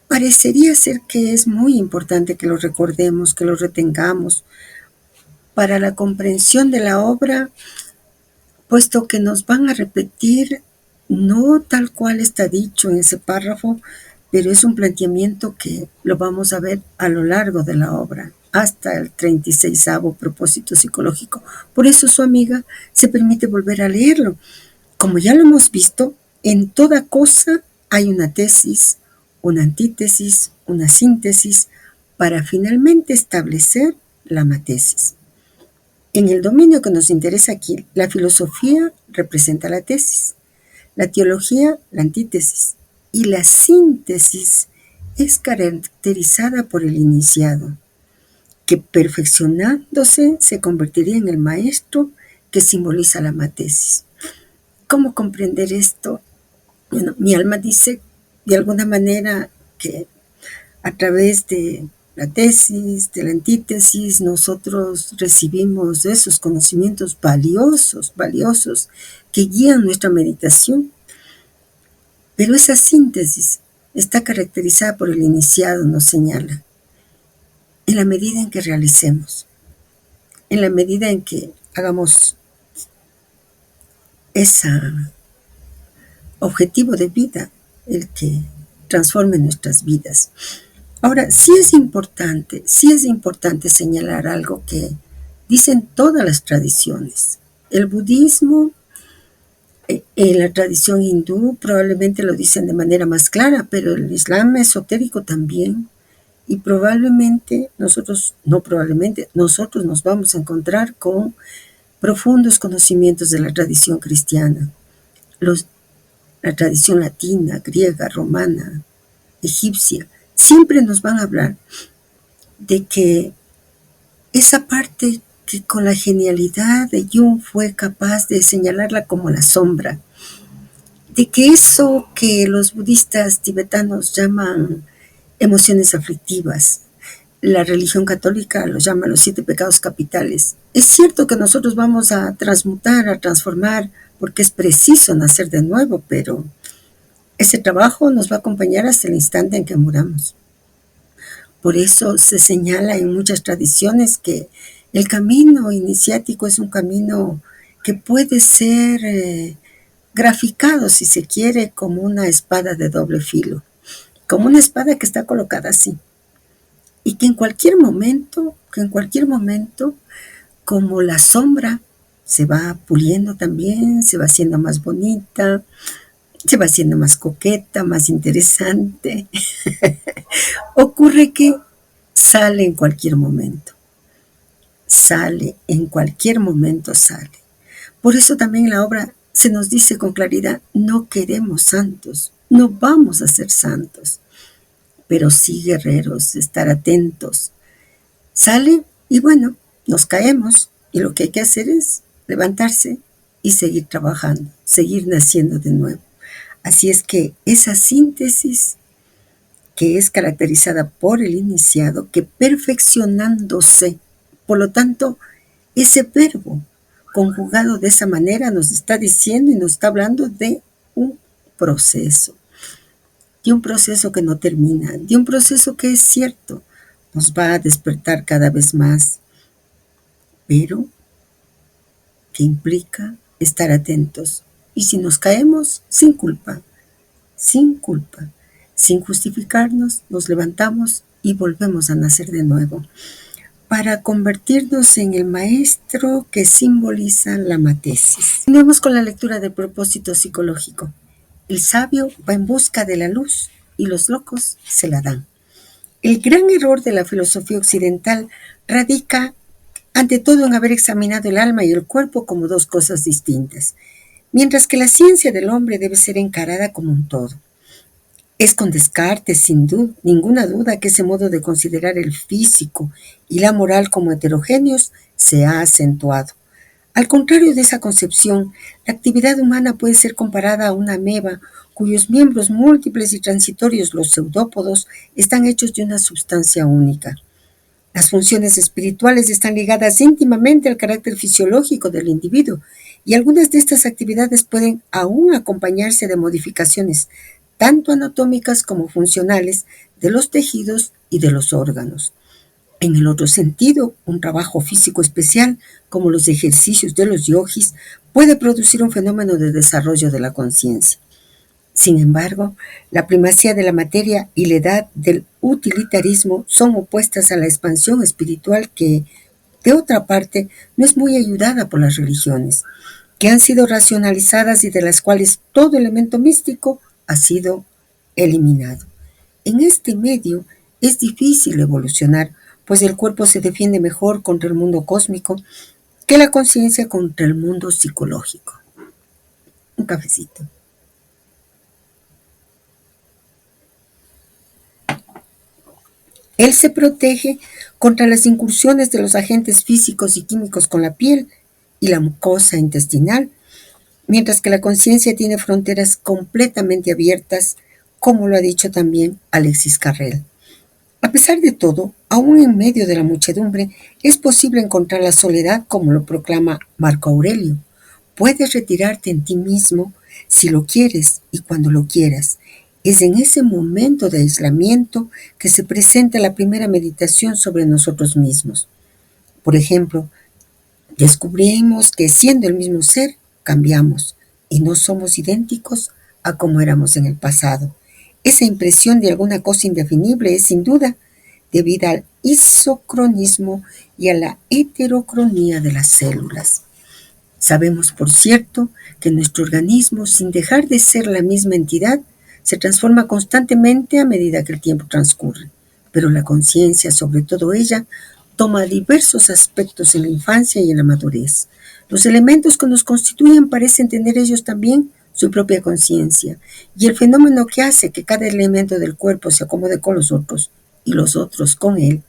parecería ser que es muy importante que lo recordemos, que lo retengamos para la comprensión de la obra, puesto que nos van a repetir no tal cual está dicho en ese párrafo, pero es un planteamiento que lo vamos a ver a lo largo de la obra, hasta el 36º propósito psicológico. Por eso su amiga se permite volver a leerlo. Como ya lo hemos visto, en toda cosa hay una tesis, una antítesis, una síntesis, para finalmente establecer la matesis. En el dominio que nos interesa aquí, la filosofía representa la tesis, la teología la antítesis y la síntesis es caracterizada por el iniciado, que perfeccionándose se convertiría en el maestro que simboliza la matesis. ¿Cómo comprender esto? Bueno, mi alma dice de alguna manera que a través de la tesis, de la antítesis, nosotros recibimos esos conocimientos valiosos, valiosos, que guían nuestra meditación. Pero esa síntesis está caracterizada por el iniciado, nos señala, en la medida en que realicemos, en la medida en que hagamos ese objetivo de vida, el que transforme nuestras vidas. Ahora, sí es importante señalar algo que dicen todas las tradiciones. El budismo, en la tradición hindú probablemente lo dicen de manera más clara, pero el islam esotérico también. Y probablemente nosotros nos vamos a encontrar con profundos conocimientos de la tradición cristiana, la tradición latina, griega, romana, egipcia. Siempre nos van a hablar de que esa parte que con la genialidad de Jung fue capaz de señalarla como la sombra, de que eso que los budistas tibetanos llaman emociones aflictivas, la religión católica lo llama los 7 pecados capitales. Es cierto que nosotros vamos a transmutar, a transformar, porque es preciso nacer de nuevo, pero ese trabajo nos va a acompañar hasta el instante en que muramos. Por eso se señala en muchas tradiciones que el camino iniciático es un camino que puede ser graficado, si se quiere, como una espada de doble filo, como una espada que está colocada así. Y que en cualquier momento, como la sombra se va puliendo también, se va haciendo más bonita, se va haciendo más coqueta, más interesante, ocurre que sale en cualquier momento. Sale. Por eso también en la obra se nos dice con claridad, no queremos santos, no vamos a ser santos, pero sí guerreros, estar atentos. Sale y bueno, nos caemos y lo que hay que hacer es levantarse y seguir trabajando, seguir naciendo de nuevo. Así es que esa síntesis que es caracterizada por el iniciado, que perfeccionándose, por lo tanto, ese verbo conjugado de esa manera nos está diciendo y nos está hablando de un proceso que no termina, de un proceso que es cierto, nos va a despertar cada vez más, pero que implica estar atentos. Y si nos caemos, sin culpa, sin justificarnos, nos levantamos y volvemos a nacer de nuevo, para convertirnos en el maestro que simboliza la matesis. Continuemos con la lectura del propósito psicológico. El sabio va en busca de la luz y los locos se la dan. El gran error de la filosofía occidental radica ante todo en haber examinado el alma y el cuerpo como dos cosas distintas, mientras que la ciencia del hombre debe ser encarada como un todo. Es con Descartes, sin ninguna duda, que ese modo de considerar el físico y la moral como heterogéneos se ha acentuado. Al contrario de esa concepción, la actividad humana puede ser comparada a una ameba cuyos miembros múltiples y transitorios, los pseudópodos, están hechos de una sustancia única. Las funciones espirituales están ligadas íntimamente al carácter fisiológico del individuo y algunas de estas actividades pueden aún acompañarse de modificaciones tanto anatómicas como funcionales de los tejidos y de los órganos. En el otro sentido, un trabajo físico especial, como los ejercicios de los yogis, puede producir un fenómeno de desarrollo de la conciencia. Sin embargo, la primacía de la materia y la edad del utilitarismo son opuestas a la expansión espiritual que, de otra parte, no es muy ayudada por las religiones, que han sido racionalizadas y de las cuales todo elemento místico ha sido eliminado. En este medio es difícil evolucionar, pues el cuerpo se defiende mejor contra el mundo cósmico que la conciencia contra el mundo psicológico. Un cafecito. Él se protege contra las incursiones de los agentes físicos y químicos con la piel y la mucosa intestinal, mientras que la conciencia tiene fronteras completamente abiertas, como lo ha dicho también Alexis Carrel. A pesar de todo, aún en medio de la muchedumbre, es posible encontrar la soledad como lo proclama Marco Aurelio. Puedes retirarte en ti mismo si lo quieres y cuando lo quieras. Es en ese momento de aislamiento que se presenta la primera meditación sobre nosotros mismos. Por ejemplo, descubrimos que siendo el mismo ser, cambiamos y no somos idénticos a como éramos en el pasado. Esa impresión de alguna cosa indefinible es sin duda debida al isocronismo y a la heterocronía de las células. Sabemos, por cierto, que nuestro organismo, sin dejar de ser la misma entidad, se transforma constantemente a medida que el tiempo transcurre. Pero la conciencia, sobre todo ella, toma diversos aspectos en la infancia y en la madurez. Los elementos que nos constituyen parecen tener ellos también su propia conciencia, y el fenómeno que hace que cada elemento del cuerpo se acomode con los otros y los otros con él,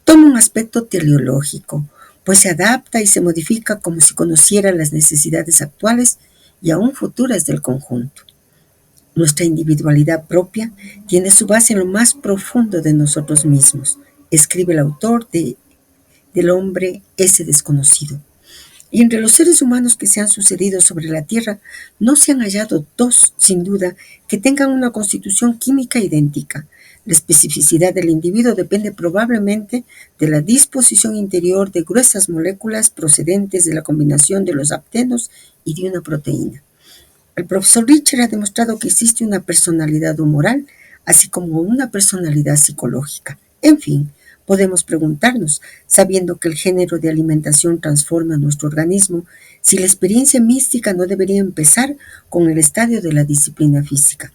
toma un aspecto teleológico, pues se adapta y se modifica como si conociera las necesidades actuales y aún futuras del conjunto. Nuestra individualidad propia tiene su base en lo más profundo de nosotros mismos, escribe el autor del hombre ese desconocido. Y entre los seres humanos que se han sucedido sobre la Tierra, no se han hallado dos, sin duda, que tengan una constitución química idéntica. La especificidad del individuo depende probablemente de la disposición interior de gruesas moléculas procedentes de la combinación de los haptenos y de una proteína. El profesor Richter ha demostrado que existe una personalidad humoral, así como una personalidad psicológica. En fin, podemos preguntarnos, sabiendo que el género de alimentación transforma nuestro organismo, si la experiencia mística no debería empezar con el estadio de la disciplina física,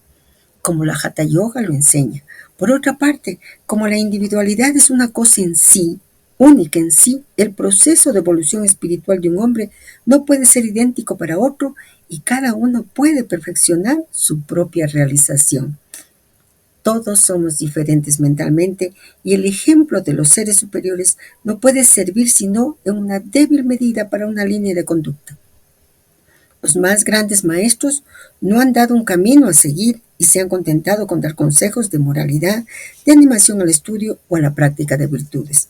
como la Hatha Yoga lo enseña. Por otra parte, como la individualidad es una cosa en sí, única en sí, el proceso de evolución espiritual de un hombre no puede ser idéntico para otro y cada uno puede perfeccionar su propia realización. Todos somos diferentes mentalmente y el ejemplo de los seres superiores no puede servir sino en una débil medida para una línea de conducta. Los más grandes maestros no han dado un camino a seguir y se han contentado con dar consejos de moralidad, de animación al estudio o a la práctica de virtudes.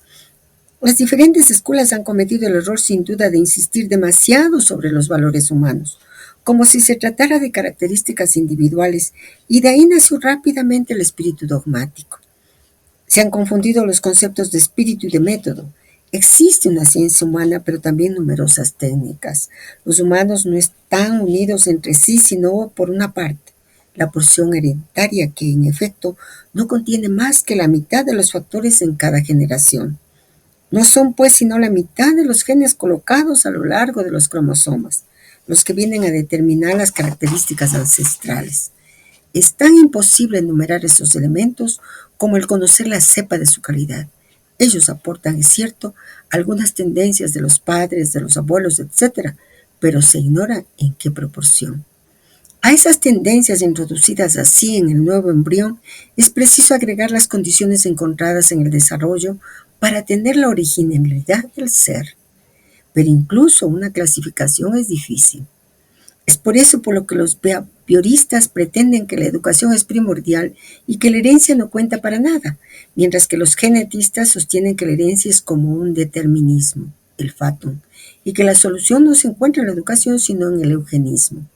Las diferentes escuelas han cometido el error sin duda de insistir demasiado sobre los valores humanos, como si se tratara de características individuales, y de ahí nació rápidamente el espíritu dogmático. Se han confundido los conceptos de espíritu y de método. Existe una ciencia humana, pero también numerosas técnicas. Los humanos no están unidos entre sí, sino por una parte, la porción hereditaria que, en efecto, no contiene más que la mitad de los factores en cada generación. No son, pues, sino la mitad de los genes colocados a lo largo de los cromosomas, los que vienen a determinar las características ancestrales. Es tan imposible enumerar estos elementos como el conocer la cepa de su calidad. Ellos aportan, es cierto, algunas tendencias de los padres, de los abuelos, etc., pero se ignora en qué proporción. A esas tendencias introducidas así en el nuevo embrión es preciso agregar las condiciones encontradas en el desarrollo para tener la originalidad del ser. Pero incluso una clasificación es difícil. Es por eso por lo que los Bioristas pretenden que la educación es primordial y que la herencia no cuenta para nada, mientras que los genetistas sostienen que la herencia es como un determinismo, el fatum, y que la solución no se encuentra en la educación sino en el eugenismo.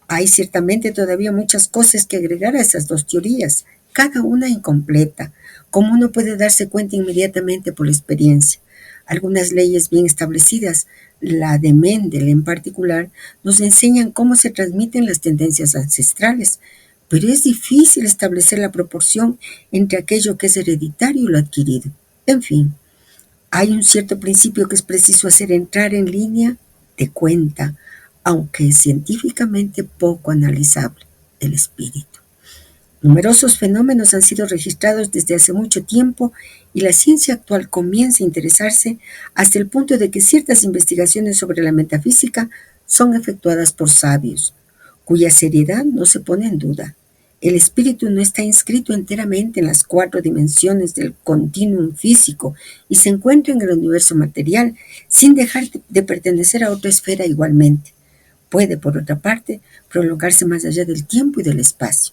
Hay ciertamente todavía muchas cosas que agregar a esas dos teorías, cada una incompleta, como uno puede darse cuenta inmediatamente por la experiencia. Algunas leyes bien establecidas, la de Mendel en particular, nos enseñan cómo se transmiten las tendencias ancestrales, pero es difícil establecer la proporción entre aquello que es hereditario y lo adquirido. En fin, hay un cierto principio que es preciso hacer entrar en línea de cuenta, aunque es científicamente poco analizable: el espíritu. Numerosos fenómenos han sido registrados desde hace mucho tiempo y la ciencia actual comienza a interesarse hasta el punto de que ciertas investigaciones sobre la metafísica son efectuadas por sabios, cuya seriedad no se pone en duda. El espíritu no está inscrito enteramente en las cuatro dimensiones del continuum físico y se encuentra en el universo material sin dejar de pertenecer a otra esfera igualmente. Puede, por otra parte, prolongarse más allá del tiempo y del espacio.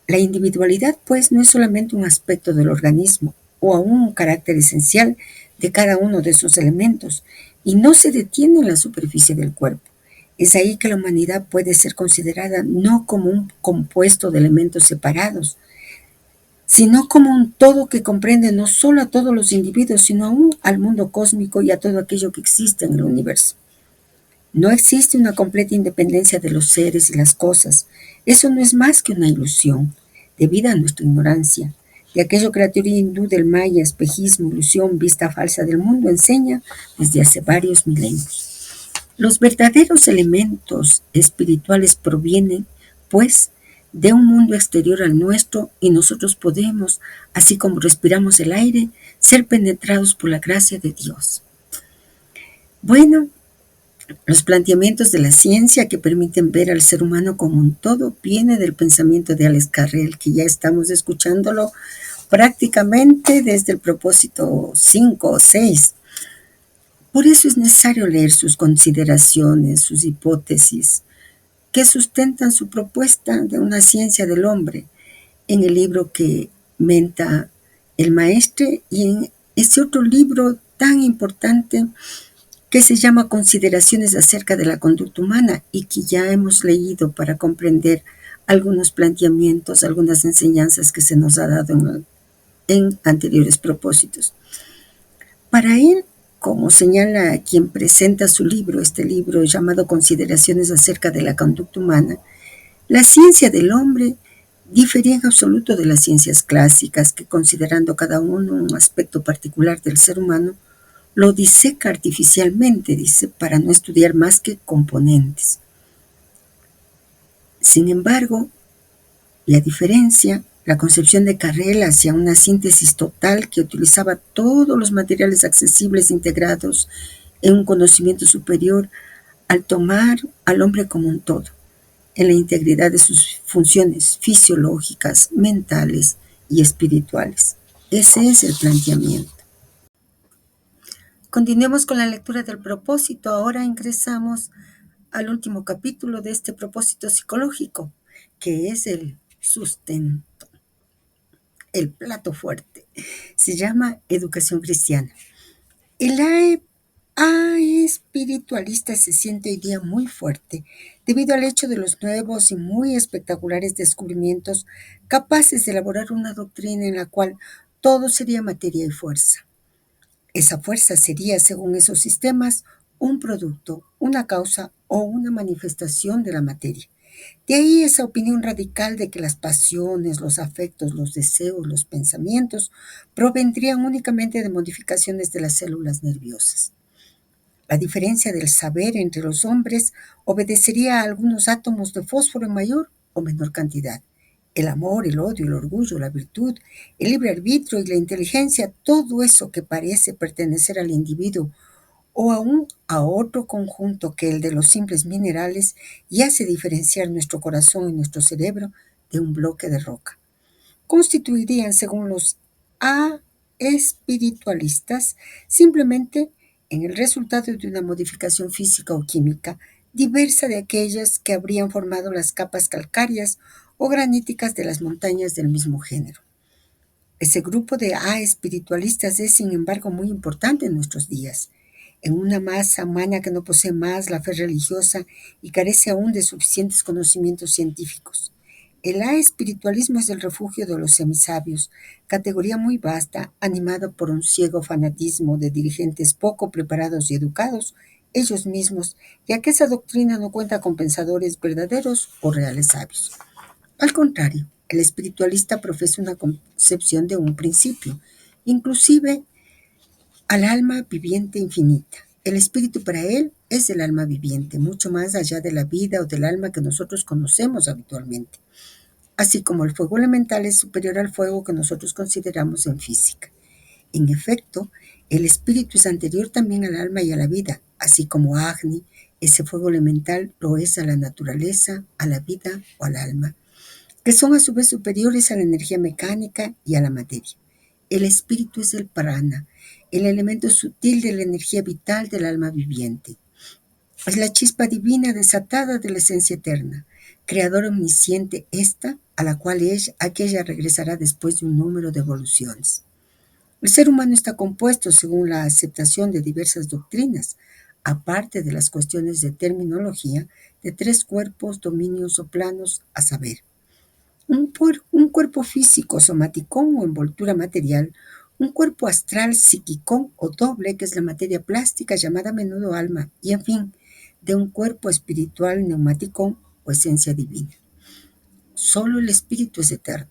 La individualidad, pues, no es solamente un aspecto del organismo o aún un carácter esencial de cada uno de sus elementos, y no se detiene en la superficie del cuerpo. Es ahí que la humanidad puede ser considerada no como un compuesto de elementos separados, sino como un todo que comprende no solo a todos los individuos, sino aún al mundo cósmico y a todo aquello que existe en el universo. No existe una completa independencia de los seres y las cosas. Eso no es más que una ilusión, debida a nuestra ignorancia, de aquello que la teoría hindú del maya, espejismo, ilusión, vista falsa del mundo enseña desde hace varios milenios. Los verdaderos elementos espirituales provienen, pues, de un mundo exterior al nuestro y nosotros podemos, así como respiramos el aire, ser penetrados por la gracia de Dios. Bueno, los planteamientos de la ciencia que permiten ver al ser humano como un todo viene del pensamiento de Alex Carrel, que ya estamos escuchándolo prácticamente desde el propósito 5 o 6. Por eso es necesario leer sus consideraciones, sus hipótesis, que sustentan su propuesta de una ciencia del hombre en el libro que menta el maestre y en ese otro libro tan importante que se llama Consideraciones acerca de la conducta humana y que ya hemos leído para comprender algunos planteamientos, algunas enseñanzas que se nos ha dado en anteriores propósitos. Para él, como señala quien presenta su libro, este libro llamado Consideraciones acerca de la conducta humana, la ciencia del hombre difería en absoluto de las ciencias clásicas que, considerando cada uno un aspecto particular del ser humano, lo diseca artificialmente, dice, para no estudiar más que componentes. Sin embargo, la diferencia, la concepción de Carrel hacia una síntesis total que utilizaba todos los materiales accesibles integrados en un conocimiento superior al tomar al hombre como un todo, en la integridad de sus funciones fisiológicas, mentales y espirituales. Ese es el planteamiento. Continuemos con la lectura del propósito. Ahora ingresamos al último capítulo de este propósito psicológico, que es el sustento, el plato fuerte. Se llama educación cristiana. El espiritualista se siente hoy día muy fuerte debido al hecho de los nuevos y muy espectaculares descubrimientos capaces de elaborar una doctrina en la cual todo sería materia y fuerza. Esa fuerza sería, según esos sistemas, un producto, una causa o una manifestación de la materia. De ahí esa opinión radical de que las pasiones, los afectos, los deseos, los pensamientos provendrían únicamente de modificaciones de las células nerviosas. La diferencia del saber entre los hombres obedecería a algunos átomos de fósforo en mayor o menor cantidad. El amor, el odio, el orgullo, la virtud, el libre arbitrio y la inteligencia, todo eso que parece pertenecer al individuo o aún a otro conjunto que el de los simples minerales, y hace diferenciar nuestro corazón y nuestro cerebro de un bloque de roca. Constituirían, según los espiritualistas, simplemente en el resultado de una modificación física o química diversa de aquellas que habrían formado las capas calcáreas o graníticas de las montañas del mismo género. Ese grupo de espiritualistas es, sin embargo, muy importante en nuestros días, en una masa humana que no posee más la fe religiosa y carece aún de suficientes conocimientos científicos. El espiritualismo es el refugio de los semisabios, categoría muy vasta, animada por un ciego fanatismo de dirigentes poco preparados y educados, ellos mismos, ya que esa doctrina no cuenta con pensadores verdaderos o reales sabios. Al contrario, el espiritualista profesa una concepción de un principio, inclusive al alma viviente infinita. El espíritu para él es el alma viviente, mucho más allá de la vida o del alma que nosotros conocemos habitualmente, así como el fuego elemental es superior al fuego que nosotros consideramos en física. En efecto, el espíritu es anterior también al alma y a la vida, así como Agni, ese fuego elemental, lo es a la naturaleza, a la vida o al alma, que son a su vez superiores a la energía mecánica y a la materia. El espíritu es el prana, el elemento sutil de la energía vital del alma viviente. Es la chispa divina desatada de la esencia eterna, creadora omnisciente esta, a la cual aquella regresará después de un número de evoluciones. El ser humano está compuesto, según la aceptación de diversas doctrinas, aparte de las cuestiones de terminología, de tres cuerpos, dominios o planos, a saber, un cuerpo físico somaticón o envoltura material, un cuerpo astral psíquico o doble, que es la materia plástica llamada a menudo alma, y en fin, de un cuerpo espiritual neumático o esencia divina. Solo el espíritu es eterno.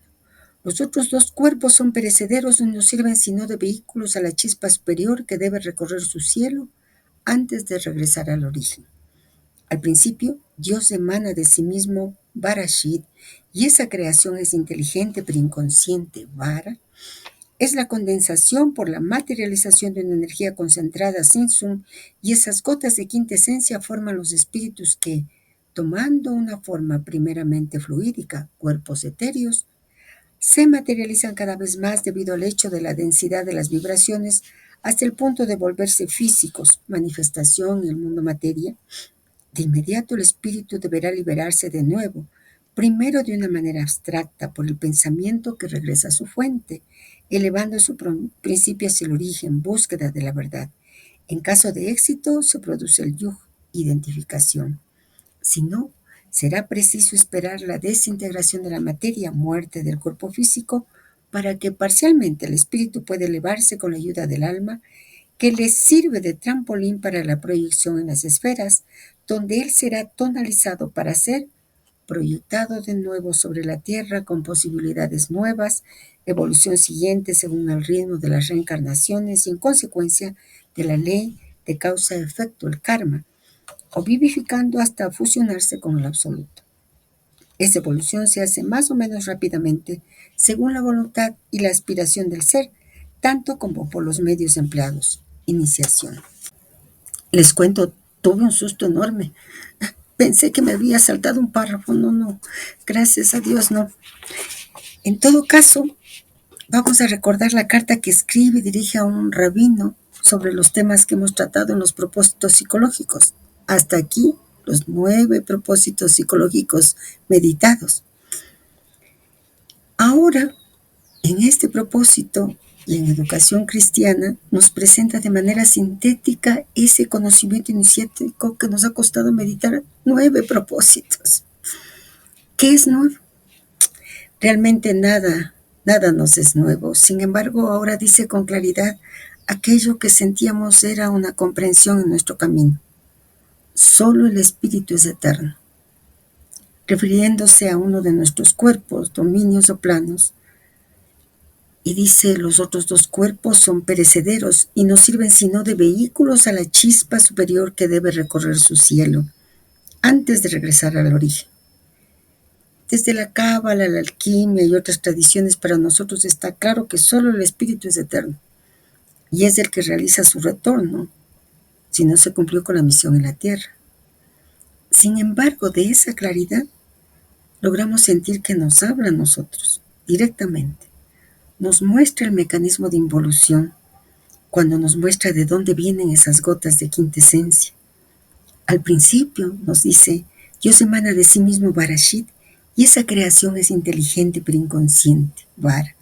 Los otros dos cuerpos son perecederos y no sirven sino de vehículos a la chispa superior que debe recorrer su cielo antes de regresar al origen. Al principio, Dios emana de sí mismo Barashit, y esa creación es inteligente pero inconsciente. Vara es la condensación por la materialización de una energía concentrada Sinsun, y esas gotas de quinta esencia forman los espíritus que, tomando una forma primeramente fluídica, cuerpos etéreos, se materializan cada vez más debido al hecho de la densidad de las vibraciones hasta el punto de volverse físicos, manifestación en el mundo materia. De inmediato el espíritu deberá liberarse de nuevo, primero de una manera abstracta por el pensamiento que regresa a su fuente, elevando su principio hacia el origen, búsqueda de la verdad. En caso de éxito se produce el yug, identificación. Si no, será preciso esperar la desintegración de la materia, muerte del cuerpo físico, para que parcialmente el espíritu pueda elevarse con la ayuda del alma, que le sirve de trampolín para la proyección en las esferas, donde él será tonalizado para ser proyectado de nuevo sobre la Tierra con posibilidades nuevas, evolución siguiente según el ritmo de las reencarnaciones y en consecuencia de la ley de causa-efecto, el karma, o vivificando hasta fusionarse con el absoluto. Esa evolución se hace más o menos rápidamente según la voluntad y la aspiración del ser, tanto como por los medios empleados. Iniciación. Les cuento, tuve un susto enorme. Pensé que me había saltado un párrafo. No, gracias a Dios no. En todo caso, vamos a recordar la carta que escribe y dirige a un rabino sobre los temas que hemos tratado en los propósitos psicológicos. Hasta aquí los 9 propósitos psicológicos meditados. Ahora, en este propósito y en educación cristiana, nos presenta de manera sintética ese conocimiento iniciático que nos ha costado meditar 9 propósitos. ¿Qué es nuevo? Realmente nada nos es nuevo. Sin embargo, ahora dice con claridad aquello que sentíamos era una comprensión en nuestro camino. Solo el espíritu es eterno. Refiriéndose a uno de nuestros cuerpos, dominios o planos, y dice, los otros dos cuerpos son perecederos y no sirven sino de vehículos a la chispa superior que debe recorrer su cielo antes de regresar al origen. Desde la cábala, la alquimia y otras tradiciones, para nosotros está claro que solo el espíritu es eterno y es el que realiza su retorno si no se cumplió con la misión en la tierra. Sin embargo, de esa claridad logramos sentir que nos habla a nosotros directamente. Nos muestra el mecanismo de involución cuando nos muestra de dónde vienen esas gotas de quinta esencia. Al principio nos dice, Dios emana de sí mismo Barashit, y esa creación es inteligente pero inconsciente, Vara.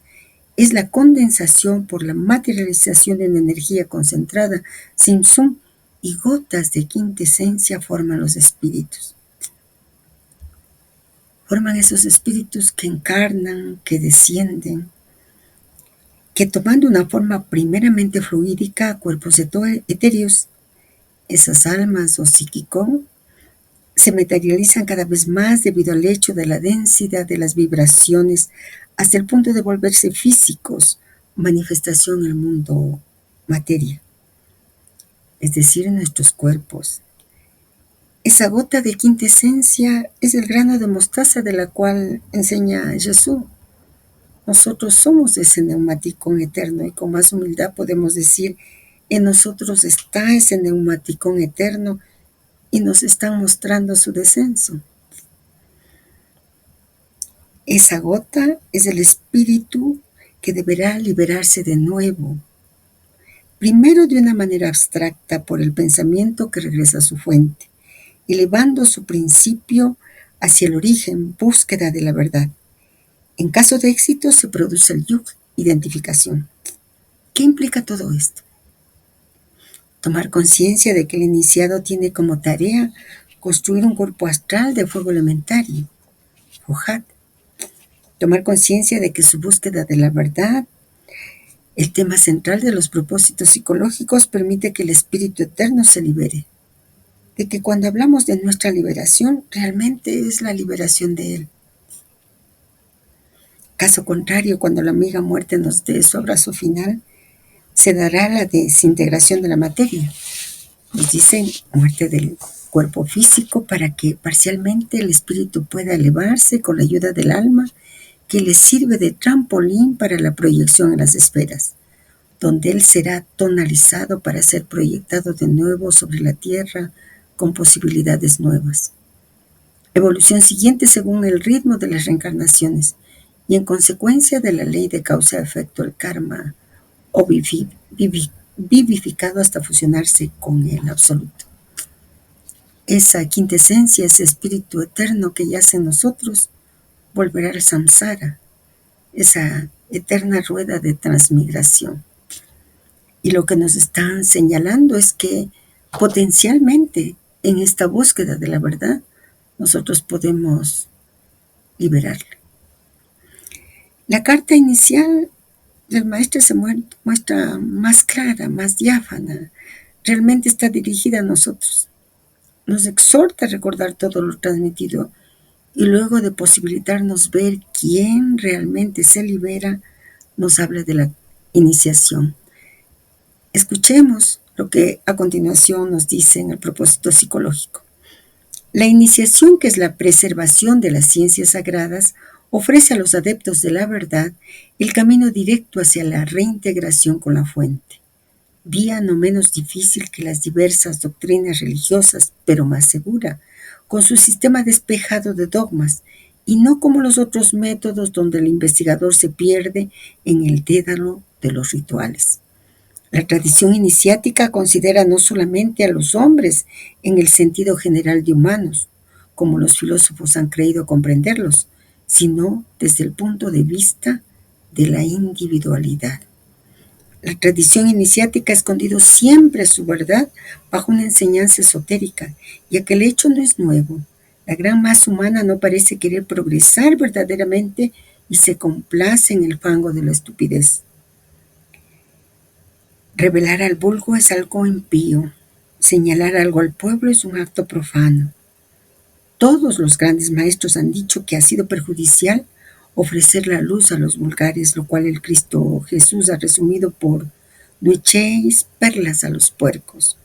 Es la condensación por la materialización de una energía concentrada, Simsum, y gotas de quintesencia forman los espíritus. Forman esos espíritus que encarnan, que descienden, que tomando una forma primeramente fluídica a cuerpos etéreos, esas almas o psíquicos se materializan cada vez más debido al hecho de la densidad de las vibraciones hasta el punto de volverse físicos, manifestación en el mundo materia, es decir, en nuestros cuerpos. Esa gota de quintesencia es el grano de mostaza de la cual enseña Jesús. Nosotros somos ese neumático eterno y con más humildad podemos decir, en nosotros está ese neumático eterno y nos están mostrando su descenso. Esa gota es el espíritu que deberá liberarse de nuevo, primero de una manera abstracta por el pensamiento que regresa a su fuente, elevando su principio hacia el origen, búsqueda de la verdad. En caso de éxito se produce el yug, identificación. ¿Qué implica todo esto? Tomar conciencia de que el iniciado tiene como tarea construir un cuerpo astral de fuego elementario, Fujat. Tomar conciencia de que su búsqueda de la verdad, el tema central de los propósitos psicológicos, permite que el espíritu eterno se libere. De que cuando hablamos de nuestra liberación, realmente es la liberación de él. Caso contrario, cuando la amiga muerte nos dé su abrazo final, se dará la desintegración de la materia. Nos dicen muerte del cuerpo físico para que parcialmente el espíritu pueda elevarse con la ayuda del alma, que le sirve de trampolín para la proyección en las esferas, donde él será tonalizado para ser proyectado de nuevo sobre la tierra con posibilidades nuevas. Evolución siguiente según el ritmo de las reencarnaciones y en consecuencia de la ley de causa-efecto, el karma, o vivificado hasta fusionarse con el absoluto. Esa quintesencia, ese espíritu eterno que yace en nosotros, volverá al samsara, esa eterna rueda de transmigración. Y lo que nos están señalando es que potencialmente en esta búsqueda de la verdad nosotros podemos liberarla. La carta inicial del maestro se muestra más clara, más diáfana. Realmente está dirigida a nosotros. Nos exhorta a recordar todo lo transmitido y luego de posibilitarnos ver quién realmente se libera, nos habla de la iniciación. Escuchemos lo que a continuación nos dice en el propósito psicológico. La iniciación, que es la preservación de las ciencias sagradas, ofrece a los adeptos de la verdad el camino directo hacia la reintegración con la fuente, vía no menos difícil que las diversas doctrinas religiosas, pero más segura, con su sistema despejado de dogmas, y no como los otros métodos donde el investigador se pierde en el dédalo de los rituales. La tradición iniciática considera no solamente a los hombres en el sentido general de humanos, como los filósofos han creído comprenderlos, sino desde el punto de vista de la individualidad. La tradición iniciática ha escondido siempre su verdad bajo una enseñanza esotérica, ya que el hecho no es nuevo. La gran masa humana no parece querer progresar verdaderamente y se complace en el fango de la estupidez. Revelar al vulgo es algo impío. Señalar algo al pueblo es un acto profano. Todos los grandes maestros han dicho que ha sido perjudicial ofrecer la luz a los vulgares, lo cual el Cristo Jesús ha resumido por no echéis perlas a los puercos.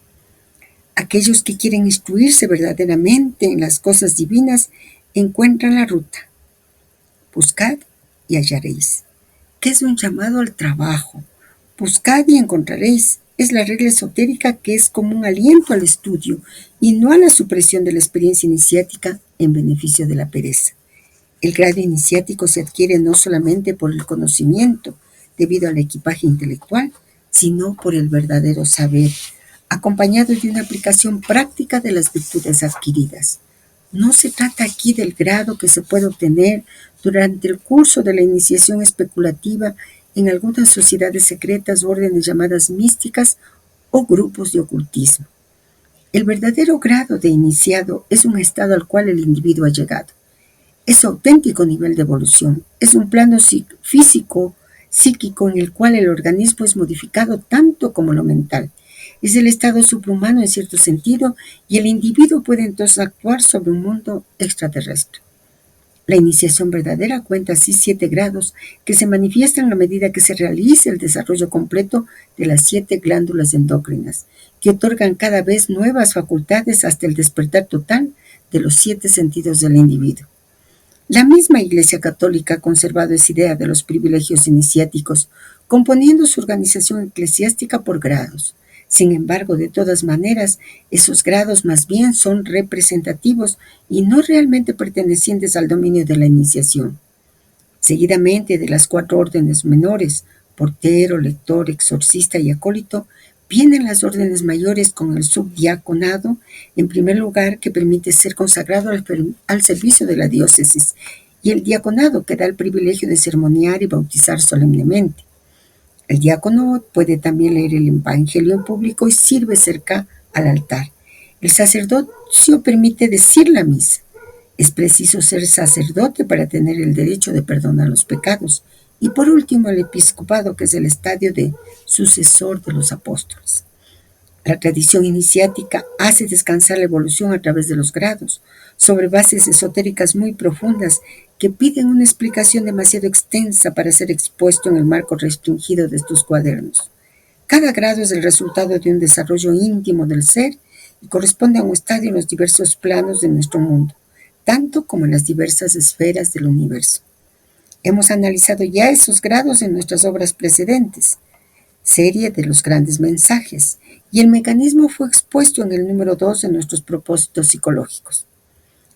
Aquellos que quieren instruirse verdaderamente en las cosas divinas encuentran la ruta. Buscad y hallaréis. ¿Qué es un llamado al trabajo? Buscad y encontraréis. Es la regla esotérica que es como un aliento al estudio y no a la supresión de la experiencia iniciática en beneficio de la pereza. El grado iniciático se adquiere no solamente por el conocimiento debido al equipaje intelectual, sino por el verdadero saber, acompañado de una aplicación práctica de las virtudes adquiridas. No se trata aquí del grado que se puede obtener durante el curso de la iniciación especulativa en algunas sociedades secretas o órdenes llamadas místicas o grupos de ocultismo. El verdadero grado de iniciado es un estado al cual el individuo ha llegado. Es su auténtico nivel de evolución. Es un plano físico, psíquico en el cual el organismo es modificado tanto como lo mental. Es el estado suprahumano en cierto sentido y el individuo puede entonces actuar sobre un mundo extraterrestre. La iniciación verdadera cuenta así 7 grados que se manifiestan a medida que se realice el desarrollo completo de las 7 glándulas endocrinas, que otorgan cada vez nuevas facultades hasta el despertar total de los 7 sentidos del individuo. La misma Iglesia Católica ha conservado esa idea de los privilegios iniciáticos, componiendo su organización eclesiástica por grados. Sin embargo, de todas maneras, esos grados más bien son representativos y no realmente pertenecientes al dominio de la iniciación. Seguidamente de las 4 órdenes menores, portero, lector, exorcista y acólito, vienen las órdenes mayores con el subdiaconado, en primer lugar, que permite ser consagrado al servicio de la diócesis, y el diaconado, que da el privilegio de sermonear y bautizar solemnemente. El diácono puede también leer el evangelio en público y sirve cerca al altar. El sacerdocio permite decir la misa. Es preciso ser sacerdote para tener el derecho de perdonar los pecados. Y por último, el episcopado, que es el estadio de sucesor de los apóstoles. La tradición iniciática hace descansar la evolución a través de los grados, sobre bases esotéricas muy profundas que piden una explicación demasiado extensa para ser expuesto en el marco restringido de estos cuadernos. Cada grado es el resultado de un desarrollo íntimo del ser y corresponde a un estadio en los diversos planos de nuestro mundo, tanto como en las diversas esferas del universo. Hemos analizado ya esos grados en nuestras obras precedentes, serie de los grandes mensajes, y el mecanismo fue expuesto en el número 2 de nuestros propósitos psicológicos.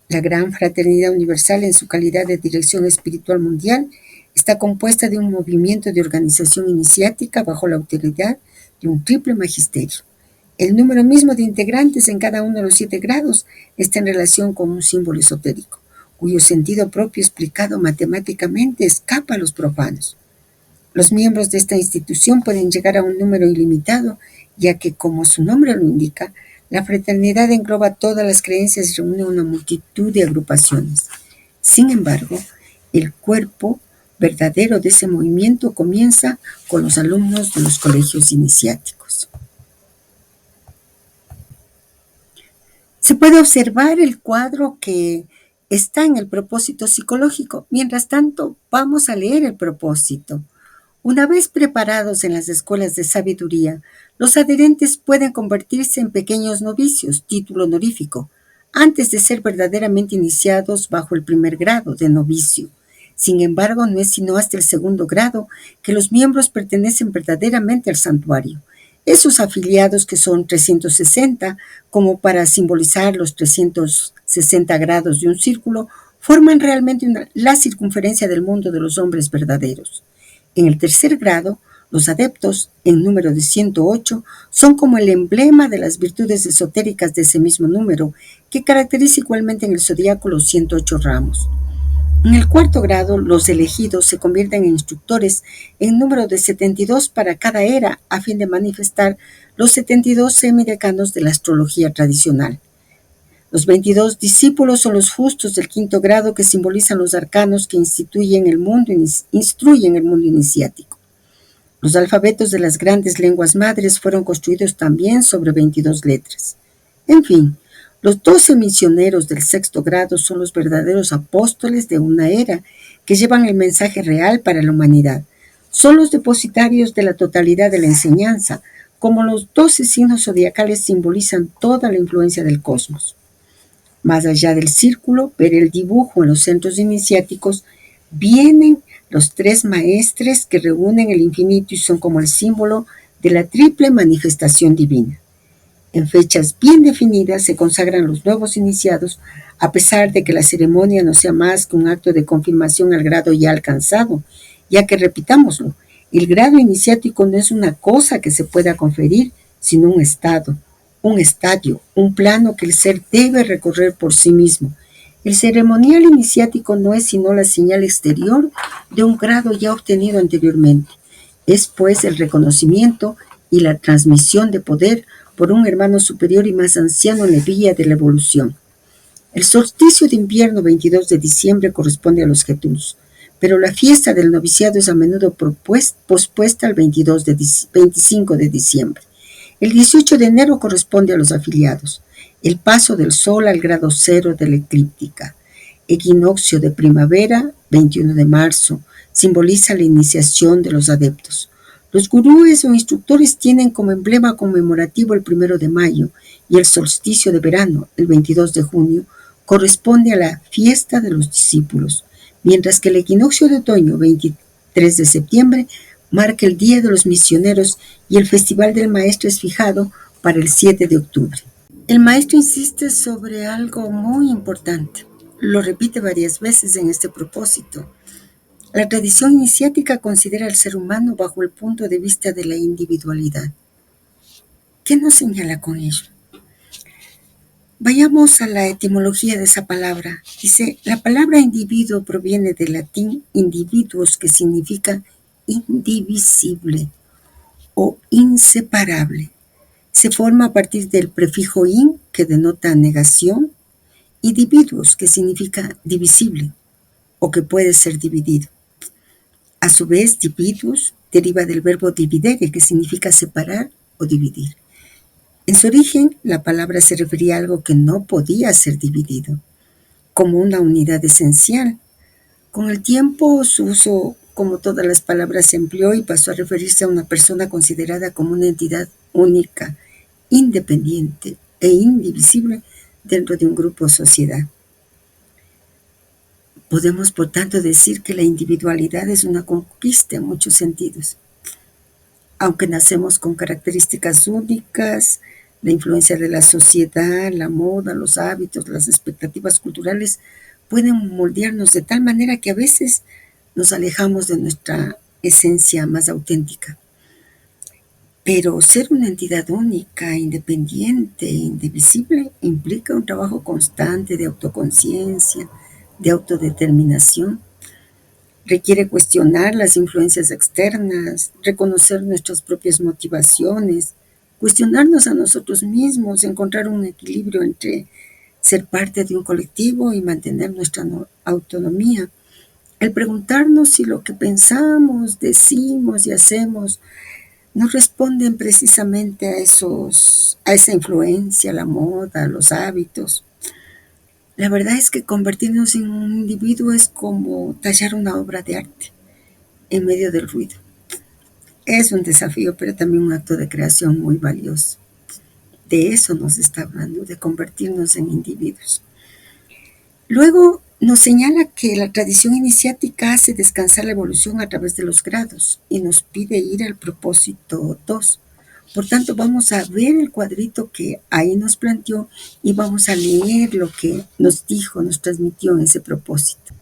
La Gran Fraternidad Universal, en su calidad de dirección espiritual mundial, está compuesta de un movimiento de organización iniciática bajo la autoridad de un triple magisterio. El número mismo de integrantes en cada uno de los 7 grados está en relación con un símbolo esotérico, cuyo sentido propio explicado matemáticamente escapa a los profanos. Los miembros de esta institución pueden llegar a un número ilimitado, ya que, como su nombre lo indica, la fraternidad engloba todas las creencias y reúne una multitud de agrupaciones. Sin embargo, el cuerpo verdadero de ese movimiento comienza con los alumnos de los colegios iniciáticos. Se puede observar el cuadro que está en el propósito psicológico. Mientras tanto, vamos a leer el propósito. Una vez preparados en las escuelas de sabiduría, los adherentes pueden convertirse en pequeños novicios, título honorífico, antes de ser verdaderamente iniciados bajo el primer grado de novicio. Sin embargo, no es sino hasta el segundo grado que los miembros pertenecen verdaderamente al santuario. Esos afiliados, que son 360, como para simbolizar los 360 grados de un círculo, forman realmente la circunferencia del mundo de los hombres verdaderos. En el tercer grado, los adeptos, en número de 108, son como el emblema de las virtudes esotéricas de ese mismo número, que caracteriza igualmente en el zodiaco los 108 ramos. En el cuarto grado, los elegidos se convierten en instructores en número de 72 para cada era, a fin de manifestar los 72 semidecanos de la astrología tradicional. Los 22 discípulos son los justos del quinto grado, que simbolizan los arcanos que instruyen el mundo iniciático. Los alfabetos de las grandes lenguas madres fueron construidos también sobre 22 letras. En fin, los 12 misioneros del sexto grado son los verdaderos apóstoles de una era que llevan el mensaje real para la humanidad. Son los depositarios de la totalidad de la enseñanza, como los 12 signos zodiacales simbolizan toda la influencia del cosmos. Más allá del círculo, ver el dibujo en los centros iniciáticos, vienen los 3 maestres que reúnen el infinito y son como el símbolo de la triple manifestación divina. En fechas bien definidas se consagran los nuevos iniciados, a pesar de que la ceremonia no sea más que un acto de confirmación al grado ya alcanzado, ya que, repitámoslo, el grado iniciático no es una cosa que se pueda conferir, sino un estado, un estadio, un plano que el ser debe recorrer por sí mismo. El ceremonial iniciático no es sino la señal exterior de un grado ya obtenido anteriormente. Es pues el reconocimiento y la transmisión de poder por un hermano superior y más anciano en la vía de la evolución. El solsticio de invierno 22 de diciembre corresponde a los Getuls, pero la fiesta del noviciado es a menudo pospuesta al 25 de diciembre. El 18 de enero corresponde a los afiliados. El paso del sol al grado cero de la eclíptica. Equinoccio de primavera, 21 de marzo, simboliza la iniciación de los adeptos. Los gurúes o instructores tienen como emblema conmemorativo el 1 de mayo y el solsticio de verano, el 22 de junio, corresponde a la fiesta de los discípulos, mientras que el equinoccio de otoño, 23 de septiembre, marca el Día de los Misioneros y el Festival del Maestro es fijado para el 7 de octubre. El maestro insiste sobre algo muy importante. Lo repite varias veces en este propósito. La tradición iniciática considera al ser humano bajo el punto de vista de la individualidad. ¿Qué nos señala con ello? Vayamos a la etimología de esa palabra. Dice, la palabra individuo proviene del latín individuos, que significa indivisible o inseparable. Se forma a partir del prefijo in, que denota negación, y dividuos, que significa divisible o que puede ser dividido. A su vez, dividuos deriva del verbo dividere, que significa separar o dividir. En su origen, la palabra se refería a algo que no podía ser dividido, como una unidad esencial. Con el tiempo, su uso, como todas las palabras, se empleó y pasó a referirse a una persona considerada como una entidad única, independiente e indivisible dentro de un grupo o sociedad. Podemos, por tanto, decir que la individualidad es una conquista en muchos sentidos. Aunque nacemos con características únicas, la influencia de la sociedad, la moda, los hábitos, las expectativas culturales pueden moldearnos de tal manera que a veces nos alejamos de nuestra esencia más auténtica. Pero ser una entidad única, independiente e indivisible implica un trabajo constante de autoconciencia, de autodeterminación. Requiere cuestionar las influencias externas, reconocer nuestras propias motivaciones, cuestionarnos a nosotros mismos, encontrar un equilibrio entre ser parte de un colectivo y mantener nuestra autonomía. El preguntarnos si lo que pensamos, decimos y hacemos no responden precisamente a esa influencia, la moda, los hábitos. La verdad es que convertirnos en un individuo es como tallar una obra de arte en medio del ruido. Es un desafío, pero también un acto de creación muy valioso. De eso nos está hablando, de convertirnos en individuos. Luego nos señala que la tradición iniciática hace descansar la evolución a través de los grados y nos pide ir al propósito 2. Por tanto, vamos a ver el cuadrito que ahí nos planteó y vamos a leer lo que nos dijo, nos transmitió en ese propósito.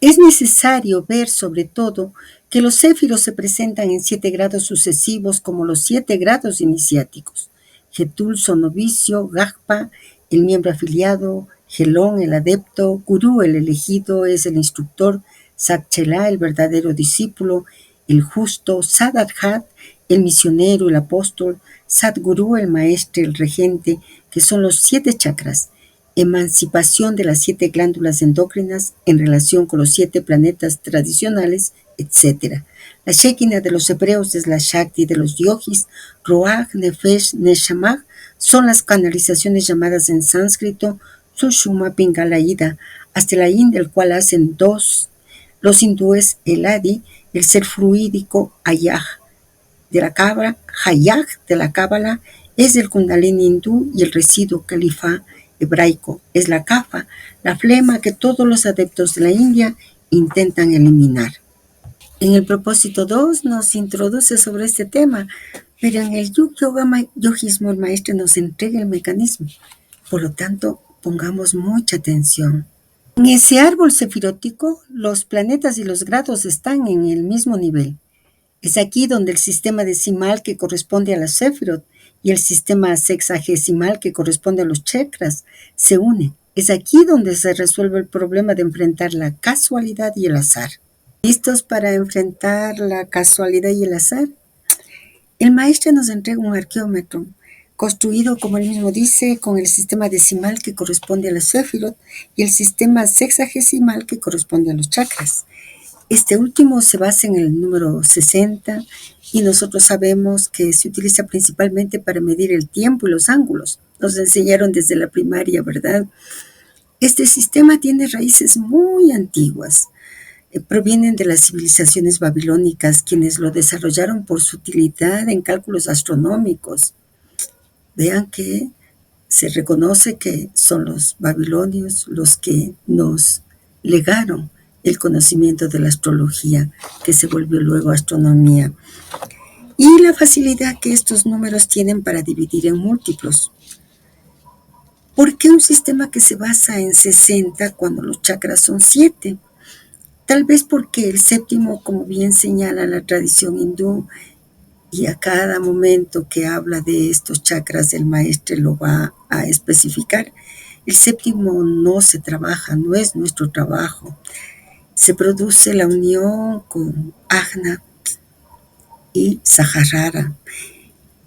Es necesario ver, sobre todo, que los céfiros se presentan en 7 grados sucesivos como los 7 grados iniciáticos. Getulso, novicio, Gagpa, el miembro afiliado, Gelón, el adepto, Gurú, el elegido, es el instructor, Sakchelá, el verdadero discípulo, el justo, Saddharhat, el misionero, el apóstol, Sadguru, el maestro, el regente, que son los 7 chakras. Emancipación de las 7 glándulas endócrinas en relación con los 7 planetas tradicionales, etc. La Shekinah de los hebreos es la Shakti de los yogis. Ruach, Nefesh, Neshamah son las canalizaciones llamadas en sánscrito Sushuma, Pingala, Ida, hasta la In, del cual hacen 2. Los hindúes, el Adi, el ser fluídico, Ayah, de la cabra, Hayah, de la cábala, es el Kundalini hindú, y el residuo Califa hebraico es la kafa, la flema que todos los adeptos de la India intentan eliminar. En el propósito 2 nos introduce sobre este tema, pero en el yogismo el maestro nos entrega el mecanismo. Por lo tanto, pongamos mucha atención. En ese árbol sefirótico, los planetas y los grados están en el mismo nivel. Es aquí donde el sistema decimal que corresponde a la Sefirot y el sistema sexagesimal que corresponde a los chakras se unen. Es aquí donde se resuelve el problema de enfrentar la casualidad y el azar. ¿Listos para enfrentar la casualidad y el azar? El maestro nos entrega un arqueómetro construido, como él mismo dice, con el sistema decimal que corresponde a la Sefirot y el sistema sexagesimal que corresponde a los chakras. Este último se basa en el número 60 y nosotros sabemos que se utiliza principalmente para medir el tiempo y los ángulos. Nos enseñaron desde la primaria, ¿verdad? Este sistema tiene raíces muy antiguas. Provienen de las civilizaciones babilónicas, quienes lo desarrollaron por su utilidad en cálculos astronómicos. Vean que se reconoce que son los babilonios los que nos legaron el conocimiento de la astrología, que se volvió luego astronomía, y la facilidad que estos números tienen para dividir en múltiplos. ¿Por qué un sistema que se basa en 60 cuando los chakras son 7? Tal vez porque el séptimo, como bien señala la tradición hindú, y a cada momento que habla de estos chakras el maestro lo va a especificar, el séptimo no se trabaja, no es nuestro trabajo. Se produce la unión con Ajna y Sahasrara.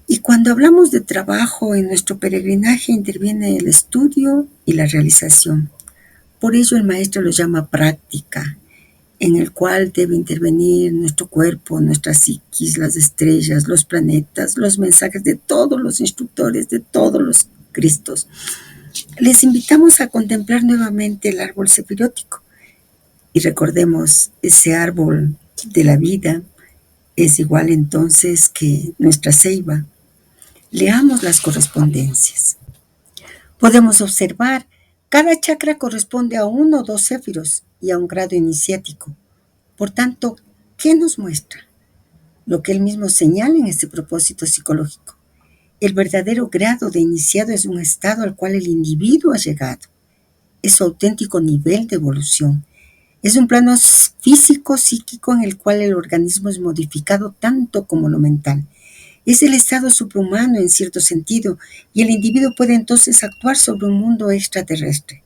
Y cuando hablamos de trabajo en nuestro peregrinaje interviene el estudio y la realización. Por ello el maestro lo llama práctica, en el cual debe intervenir nuestro cuerpo, nuestra psiquis, las estrellas, los planetas, los mensajes de todos los instructores, de todos los Cristos. Les invitamos a contemplar nuevamente el árbol sefirótico y recordemos, ese árbol de la vida es igual entonces que nuestra ceiba. Leamos las correspondencias. Podemos observar, cada chakra corresponde a uno o dos céfiros y a un grado iniciático. Por tanto, ¿qué nos muestra? Lo que él mismo señala en este propósito psicológico. El verdadero grado de iniciado es un estado al cual el individuo ha llegado. Es su auténtico nivel de evolución. Es un plano físico, psíquico en el cual el organismo es modificado tanto como lo mental. Es el estado suprahumano en cierto sentido y el individuo puede entonces actuar sobre un mundo extraterrestre.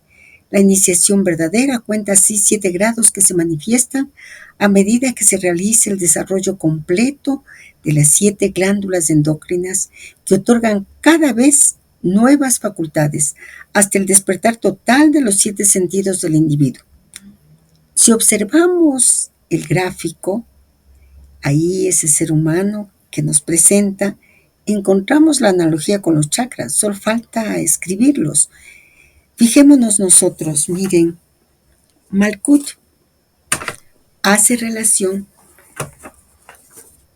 La iniciación verdadera cuenta así 7 grados que se manifiestan a medida que se realiza el desarrollo completo de las 7 glándulas endocrinas que otorgan cada vez nuevas facultades hasta el despertar total de los 7 sentidos del individuo. Si observamos el gráfico, ahí ese ser humano que nos presenta, encontramos la analogía con los chakras, solo falta escribirlos. Fijémonos nosotros, miren, Malkut hace relación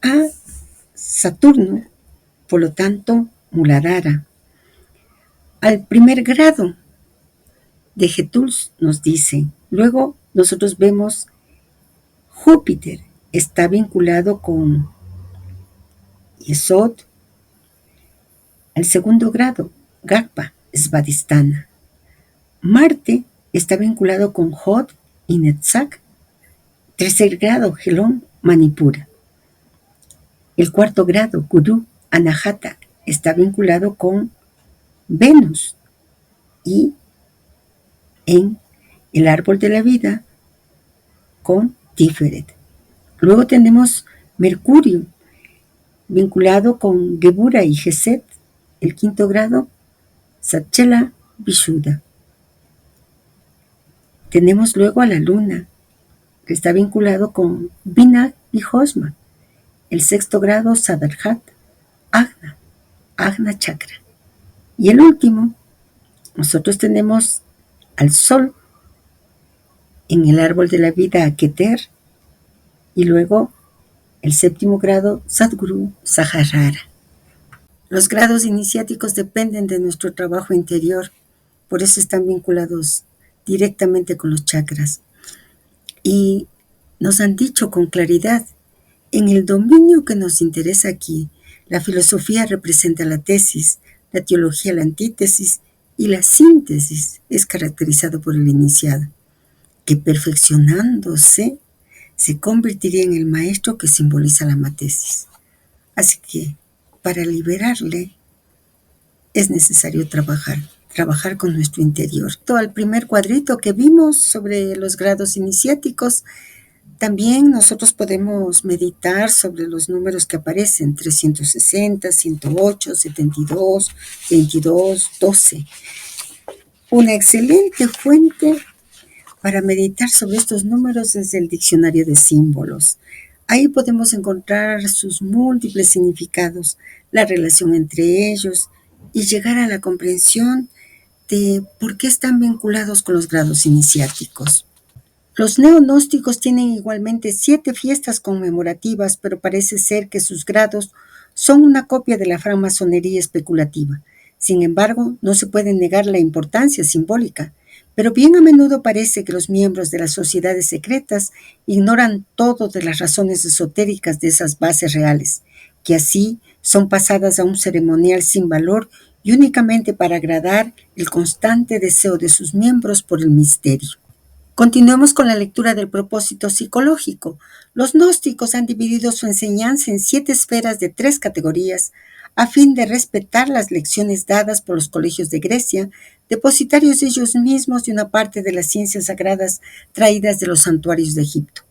a Saturno, por lo tanto, Muladhara. Al primer grado de Getuls nos dice, luego nosotros vemos Júpiter está vinculado con Yesod. Al segundo grado, Gagpa, Svadhisthana. Marte está vinculado con Hod y Netzach. Tercer grado, Helón, Manipura. El cuarto grado, Guru, Anahata, está vinculado con Venus. Y en el árbol de la vida, con Tiferet. Luego tenemos Mercurio, vinculado con Gebura y Geset. El quinto grado, Satchela, Vishuddha. Tenemos luego a la luna, que está vinculado con Binah y Hosma. El sexto grado, Sadarhat, Agna, Agna Chakra. Y el último, nosotros tenemos al Sol en el árbol de la vida, a Keter, y luego el séptimo grado, Sadguru, Sahasrara. Los grados iniciáticos dependen de nuestro trabajo interior, por eso están vinculados directamente con los chakras. Y nos han dicho con claridad, en el dominio que nos interesa aquí, la filosofía representa la tesis, la teología la antítesis y la síntesis es caracterizado por el iniciado, que perfeccionándose se convertiría en el maestro que simboliza la matesis. Así que, para liberarle, es necesario trabajar con nuestro interior. Todo el primer cuadrito que vimos sobre los grados iniciáticos, también nosotros podemos meditar sobre los números que aparecen: 360, 108, 72, 22, 12. Una excelente fuente para meditar sobre estos números es el diccionario de símbolos. Ahí podemos encontrar sus múltiples significados, la relación entre ellos y llegar a la comprensión de por qué están vinculados con los grados iniciáticos. Los neognósticos tienen igualmente 7 fiestas conmemorativas, pero parece ser que sus grados son una copia de la francmasonería especulativa. Sin embargo, no se puede negar la importancia simbólica, pero bien a menudo parece que los miembros de las sociedades secretas ignoran todo de las razones esotéricas de esas bases reales, que así son pasadas a un ceremonial sin valor y únicamente para agradar el constante deseo de sus miembros por el misterio. Continuemos con la lectura del propósito psicológico. Los gnósticos han dividido su enseñanza en 7 esferas de 3 categorías, a fin de respetar las lecciones dadas por los colegios de Grecia, depositarios ellos mismos de una parte de las ciencias sagradas traídas de los santuarios de Egipto.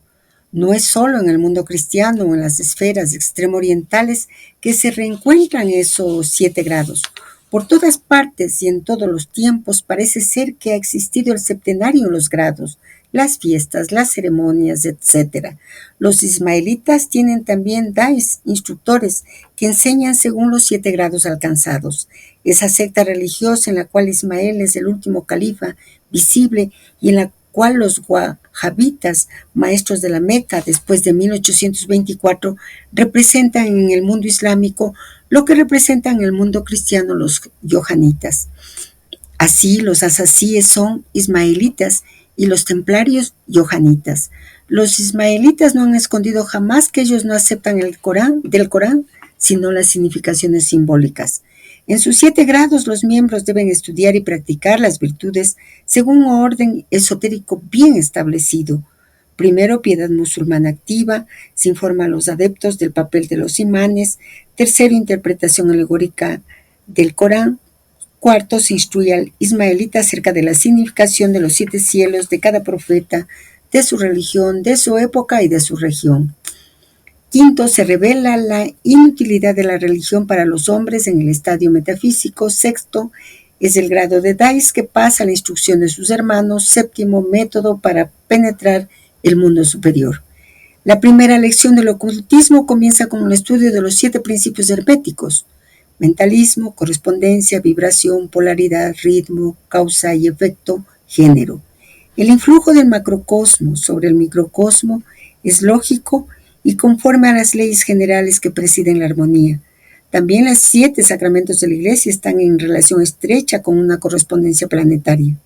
No es solo en el mundo cristiano o en las esferas extremo orientales que se reencuentran esos 7 grados. Por todas partes y en todos los tiempos parece ser que ha existido el septenario en los grados, las fiestas, las ceremonias, etc. Los ismaelitas tienen también dais, instructores, que enseñan según los 7 grados alcanzados. Esa secta religiosa en la cual Ismael es el último califa visible y en la cual los wahabitas, maestros de la Meca después de 1824, representan en el mundo islámico lo que representan en el mundo cristiano los yohanitas. Así, los asasíes son ismaelitas y los templarios yohanitas. Los ismaelitas no han escondido jamás que ellos no aceptan del Corán, sino las significaciones simbólicas. En sus 7 grados, los miembros deben estudiar y practicar las virtudes según un orden esotérico bien establecido. Primero, piedad musulmana activa, se informa a los adeptos del papel de los imanes. Tercero, interpretación alegórica del Corán. Cuarto, se instruye al ismaelita acerca de la significación de los 7 cielos de cada profeta, de su religión, de su época y de su región. Quinto, se revela la inutilidad de la religión para los hombres en el estadio metafísico. Sexto, es el grado de dais que pasa a la instrucción de sus hermanos. Séptimo, método para penetrar el mundo superior. La primera lección del ocultismo comienza con el estudio de los 7 principios herméticos: mentalismo, correspondencia, vibración, polaridad, ritmo, causa y efecto, género. El influjo del macrocosmo sobre el microcosmo es lógico y conforme a las leyes generales que presiden la armonía. También los 7 sacramentos de la Iglesia están en relación estrecha con una correspondencia planetaria.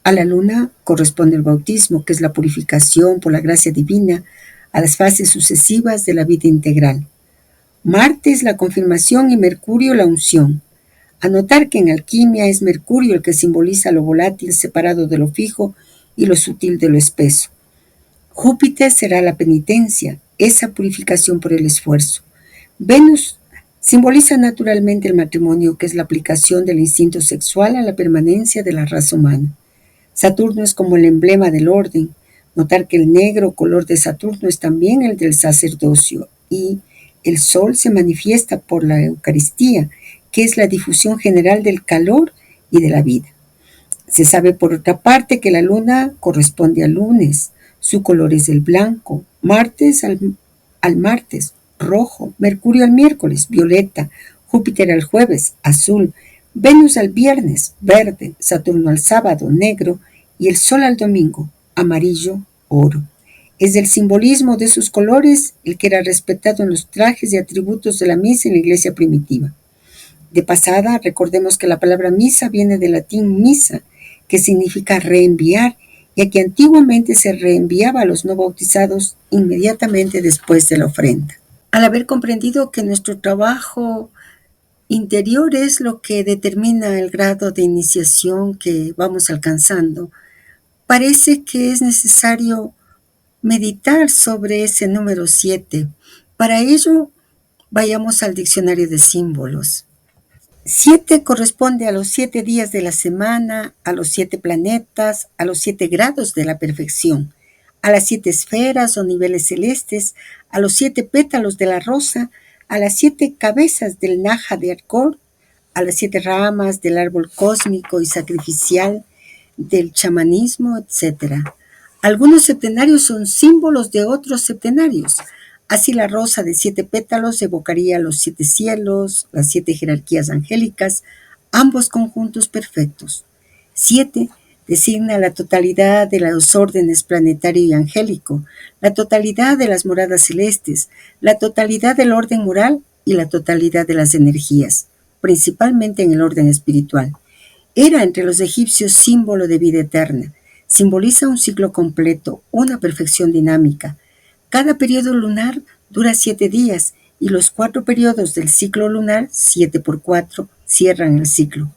A la luna corresponde el bautismo, que es la purificación por la gracia divina a las fases sucesivas de la vida integral. Marte es la confirmación y Mercurio la unción. Anotar que en alquimia es Mercurio el que simboliza lo volátil separado de lo fijo y lo sutil de lo espeso. Júpiter será la penitencia, esa purificación por el esfuerzo. Venus simboliza naturalmente el matrimonio, que es la aplicación del instinto sexual a la permanencia de la raza humana. Saturno es como el emblema del orden. Notar que el negro color de Saturno es también el del sacerdocio, y el Sol se manifiesta por la Eucaristía, que es la difusión general del calor y de la vida. Se sabe por otra parte que la luna corresponde al lunes, su color es el blanco, Martes al martes, rojo, Mercurio al miércoles, violeta, Júpiter al jueves, azul, Venus al viernes, verde, Saturno al sábado, negro, y el Sol al domingo, amarillo, oro. Es del simbolismo de sus colores el que era respetado en los trajes y atributos de la misa en la iglesia primitiva. De pasada, recordemos que la palabra misa viene del latín misa, que significa reenviar, ya que antiguamente se reenviaba a los no bautizados inmediatamente después de la ofrenda. Al haber comprendido que nuestro trabajo interior es lo que determina el grado de iniciación que vamos alcanzando, parece que es necesario meditar sobre ese número 7. Para ello, vayamos al diccionario de símbolos. 7 corresponde a los 7 días de la semana, a los 7 planetas, a los 7 grados de la perfección, a las 7 esferas o niveles celestes, a los 7 pétalos de la rosa, a las 7 cabezas del Naja de Arcor, a las 7 ramas del árbol cósmico y sacrificial, del chamanismo, etc. Algunos septenarios son símbolos de otros septenarios. Así la rosa de 7 pétalos evocaría los 7 cielos, las 7 jerarquías angélicas, ambos conjuntos perfectos. 7 designa la totalidad de los órdenes planetario y angélico, la totalidad de las moradas celestes, la totalidad del orden moral y la totalidad de las energías, principalmente en el orden espiritual. Era entre los egipcios símbolo de vida eterna. Simboliza un ciclo completo, una perfección dinámica. Cada periodo lunar dura 7 días y los 4 periodos del ciclo lunar, 7 por 4, cierran el ciclo.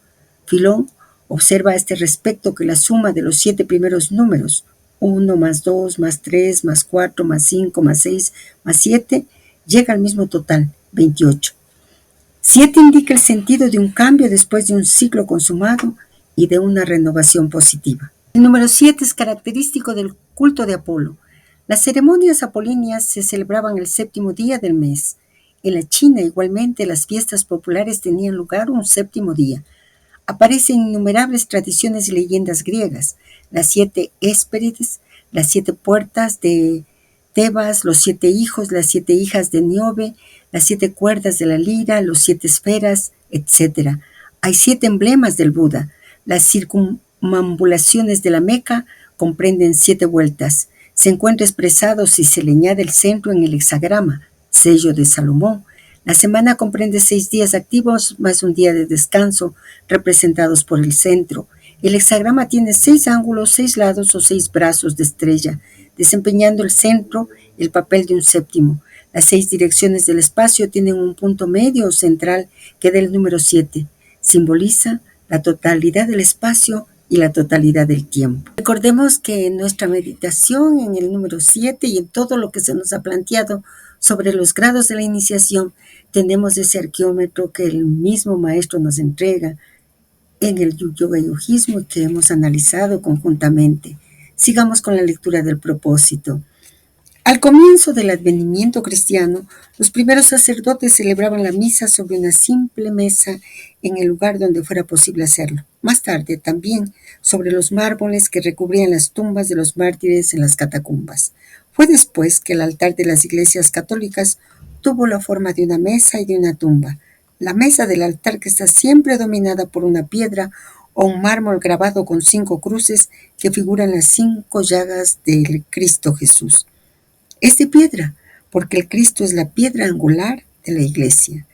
Filón observa a este respecto que la suma de los 7 primeros números, 1 más 2 más 3 más 4 más 5 más 6 más 7, llega al mismo total, 28. 7 indica el sentido de un cambio después de un ciclo consumado y de una renovación positiva. El número 7 es característico del culto de Apolo. Las ceremonias apolíneas se celebraban el 7º día del mes. En la China, igualmente, las fiestas populares tenían lugar un 7º día. Aparecen innumerables tradiciones y leyendas griegas, las 7 Hespérides, las 7 puertas de Tebas, los 7 hijos, las 7 hijas de Niobe, las 7 cuerdas de la lira, los 7 esferas, etc. Hay 7 emblemas del Buda. Las circunambulaciones de la Meca comprenden 7 vueltas. Se encuentra expresado si se le añade el centro en el hexagrama, sello de Salomón. La semana comprende 6 días activos más un día de descanso, representados por el centro. El hexagrama tiene 6 ángulos, 6 lados o 6 brazos de estrella, desempeñando el centro el papel de un séptimo. Las 6 direcciones del espacio tienen un punto medio o central que da el número 7. Simboliza la totalidad del espacio y la totalidad del tiempo. Recordemos que en nuestra meditación, en el número 7 y en todo lo que se nos ha planteado sobre los grados de la iniciación, tenemos ese arqueómetro que el mismo maestro nos entrega en el yoga y yojismo que hemos analizado conjuntamente. Sigamos con la lectura del propósito. Al comienzo del advenimiento cristiano, los primeros sacerdotes celebraban la misa sobre una simple mesa en el lugar donde fuera posible hacerlo. Más tarde, también sobre los mármoles que recubrían las tumbas de los mártires en las catacumbas. Fue después que el altar de las iglesias católicas tuvo la forma de una mesa y de una tumba. La mesa del altar, que está siempre dominada por una piedra o un mármol grabado con 5 cruces que figuran las 5 llagas del Cristo Jesús. Es de piedra, porque el Cristo es la piedra angular de la iglesia.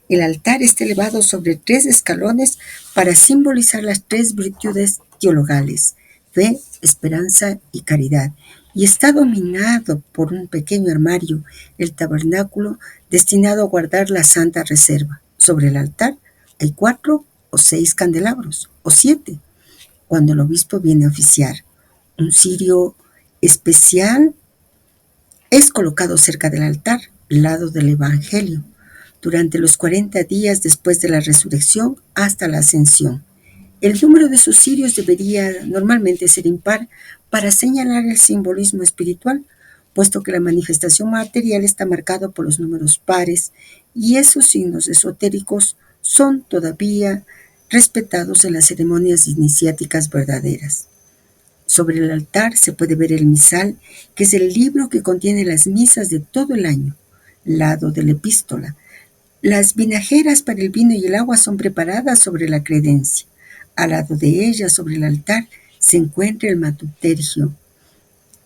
El altar está elevado sobre 3 escalones para simbolizar las 3 virtudes teologales, fe, esperanza y caridad, y está dominado por un pequeño armario, el tabernáculo, destinado a guardar la santa reserva. Sobre el altar hay 4 o 6 candelabros, o 7, cuando el obispo viene a oficiar. Un cirio especial es colocado cerca del altar, lado del Evangelio, durante los 40 días después de la resurrección hasta la ascensión. El número de sus cirios debería normalmente ser impar para señalar el simbolismo espiritual, puesto que la manifestación material está marcada por los números pares y esos signos esotéricos son todavía respetados en las ceremonias iniciáticas verdaderas. Sobre el altar se puede ver el misal, que es el libro que contiene las misas de todo el año, lado de la epístola. Las vinajeras para el vino y el agua son preparadas sobre la credencia. Al lado de ella, sobre el altar, se encuentra el matuttergio.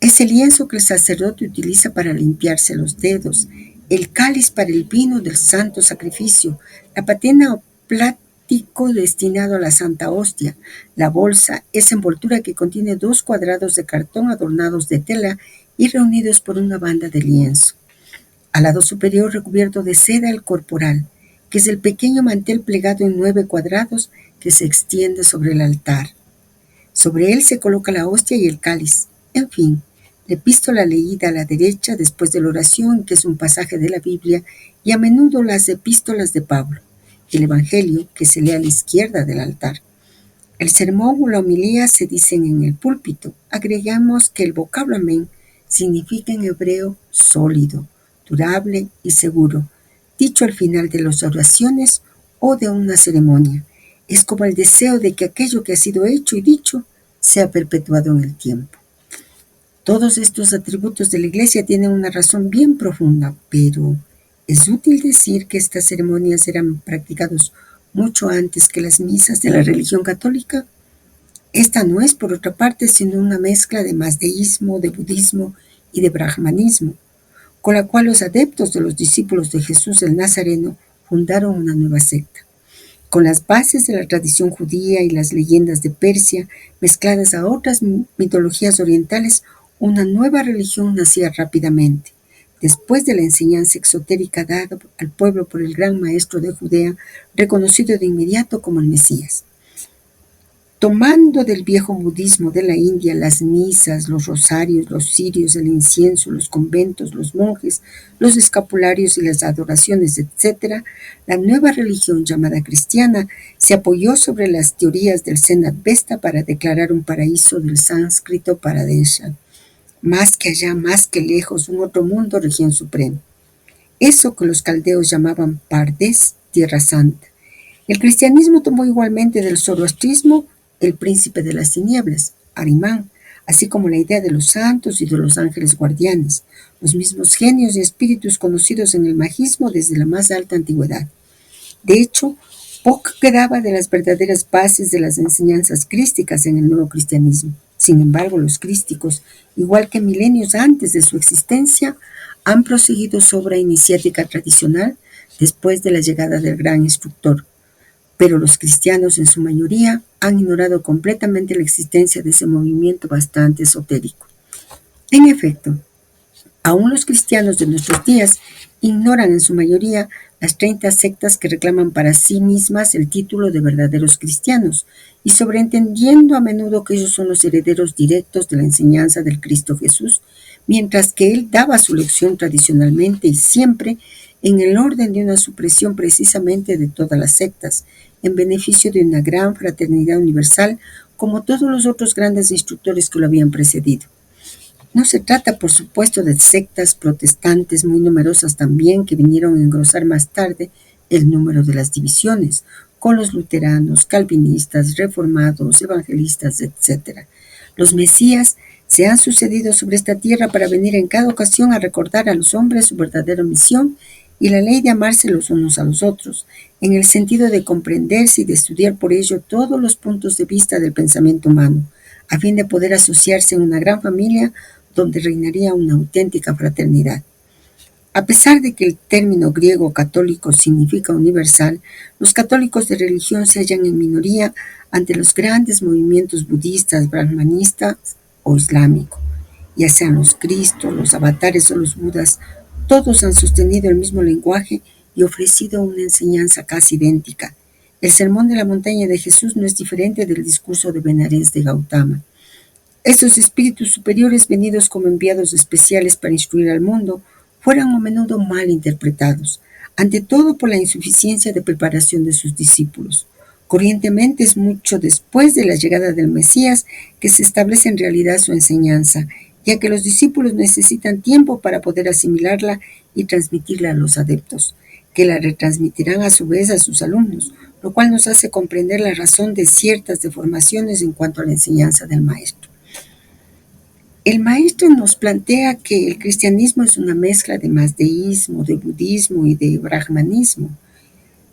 Es el lienzo que el sacerdote utiliza para limpiarse los dedos, el cáliz para el vino del santo sacrificio, la patena o plático destinado a la santa hostia, la bolsa, esa envoltura que contiene 2 cuadrados de cartón adornados de tela y reunidos por una banda de lienzo. Al lado superior, recubierto de seda, el corporal, que es el pequeño mantel plegado en 9 cuadrados que se extiende sobre el altar. Sobre él se coloca la hostia y el cáliz. En fin, la epístola leída a la derecha después de la oración, que es un pasaje de la Biblia, y a menudo las epístolas de Pablo. el Evangelio que se lee a la izquierda del altar. El sermón o la homilía se dicen en el púlpito. Agregamos que el vocablo amén significa en hebreo sólido, durable y seguro, dicho al final de las oraciones o de una ceremonia. Es como el deseo de que aquello que ha sido hecho y dicho sea perpetuado en el tiempo. Todos estos atributos de la Iglesia tienen una razón bien profunda, pero es útil decir que estas ceremonias eran practicadas mucho antes que las misas de la religión católica. Esta no es, por otra parte, sino una mezcla de mazdeísmo, de budismo y de brahmanismo, con la cual los adeptos de los discípulos de Jesús el Nazareno fundaron una nueva secta. Con las bases de la tradición judía y las leyendas de Persia, mezcladas a otras mitologías orientales, una nueva religión nacía rápidamente. Después de la enseñanza exotérica dada al pueblo por el gran maestro de Judea, reconocido de inmediato como el Mesías. Tomando del viejo budismo de la India las misas, los rosarios, los cirios, el incienso, los conventos, los monjes, los escapularios y las adoraciones, etc., la nueva religión llamada cristiana se apoyó sobre las teorías del Zen Advaita para declarar un paraíso del sánscrito Paradesha. Más que allá, más que lejos, un otro mundo, región suprema. Eso que los caldeos llamaban Pardes, Tierra Santa. El cristianismo tomó igualmente del zoroastrismo el príncipe de las tinieblas, Arimán, así como la idea de los santos y de los ángeles guardianes, los mismos genios y espíritus conocidos en el magismo desde la más alta antigüedad. De hecho, poco quedaba de las verdaderas bases de las enseñanzas crísticas en el nuevo cristianismo. Sin embargo, los crísticos, igual que milenios antes de su existencia, han proseguido su obra iniciática tradicional después de la llegada del gran instructor. Pero los cristianos en su mayoría han ignorado completamente la existencia de ese movimiento bastante esotérico. En efecto, aún los cristianos de nuestros días ignoran en su mayoría las 30 sectas que reclaman para sí mismas el título de verdaderos cristianos, y sobreentendiendo a menudo que ellos son los herederos directos de la enseñanza del Cristo Jesús, mientras que él daba su lección tradicionalmente y siempre en el orden de una supresión precisamente de todas las sectas, en beneficio de una gran fraternidad universal, como todos los otros grandes instructores que lo habían precedido. No se trata, por supuesto, de sectas protestantes muy numerosas también que vinieron a engrosar más tarde el número de las divisiones, con los luteranos, calvinistas, reformados, evangelistas, etc. Los mesías se han sucedido sobre esta tierra para venir en cada ocasión a recordar a los hombres su verdadera misión y la ley de amarse los unos a los otros, en el sentido de comprenderse y de estudiar por ello todos los puntos de vista del pensamiento humano, a fin de poder asociarse en una gran familia donde reinaría una auténtica fraternidad. A pesar de que el término griego católico significa universal, los católicos de religión se hallan en minoría ante los grandes movimientos budistas, brahmanistas o islámicos, ya sean los Cristos, los avatares o los Budas. Todos han sostenido el mismo lenguaje y ofrecido una enseñanza casi idéntica. El sermón de la montaña de Jesús no es diferente del discurso de Benares de Gautama. Estos espíritus superiores, venidos como enviados especiales para instruir al mundo, fueron a menudo mal interpretados, ante todo por la insuficiencia de preparación de sus discípulos. Corrientemente es mucho después de la llegada del Mesías que se establece en realidad su enseñanza, ya que los discípulos necesitan tiempo para poder asimilarla y transmitirla a los adeptos, que la retransmitirán a su vez a sus alumnos, lo cual nos hace comprender la razón de ciertas deformaciones en cuanto a la enseñanza del Maestro. El Maestro nos plantea que el cristianismo es una mezcla de mazdeísmo, de budismo y de brahmanismo,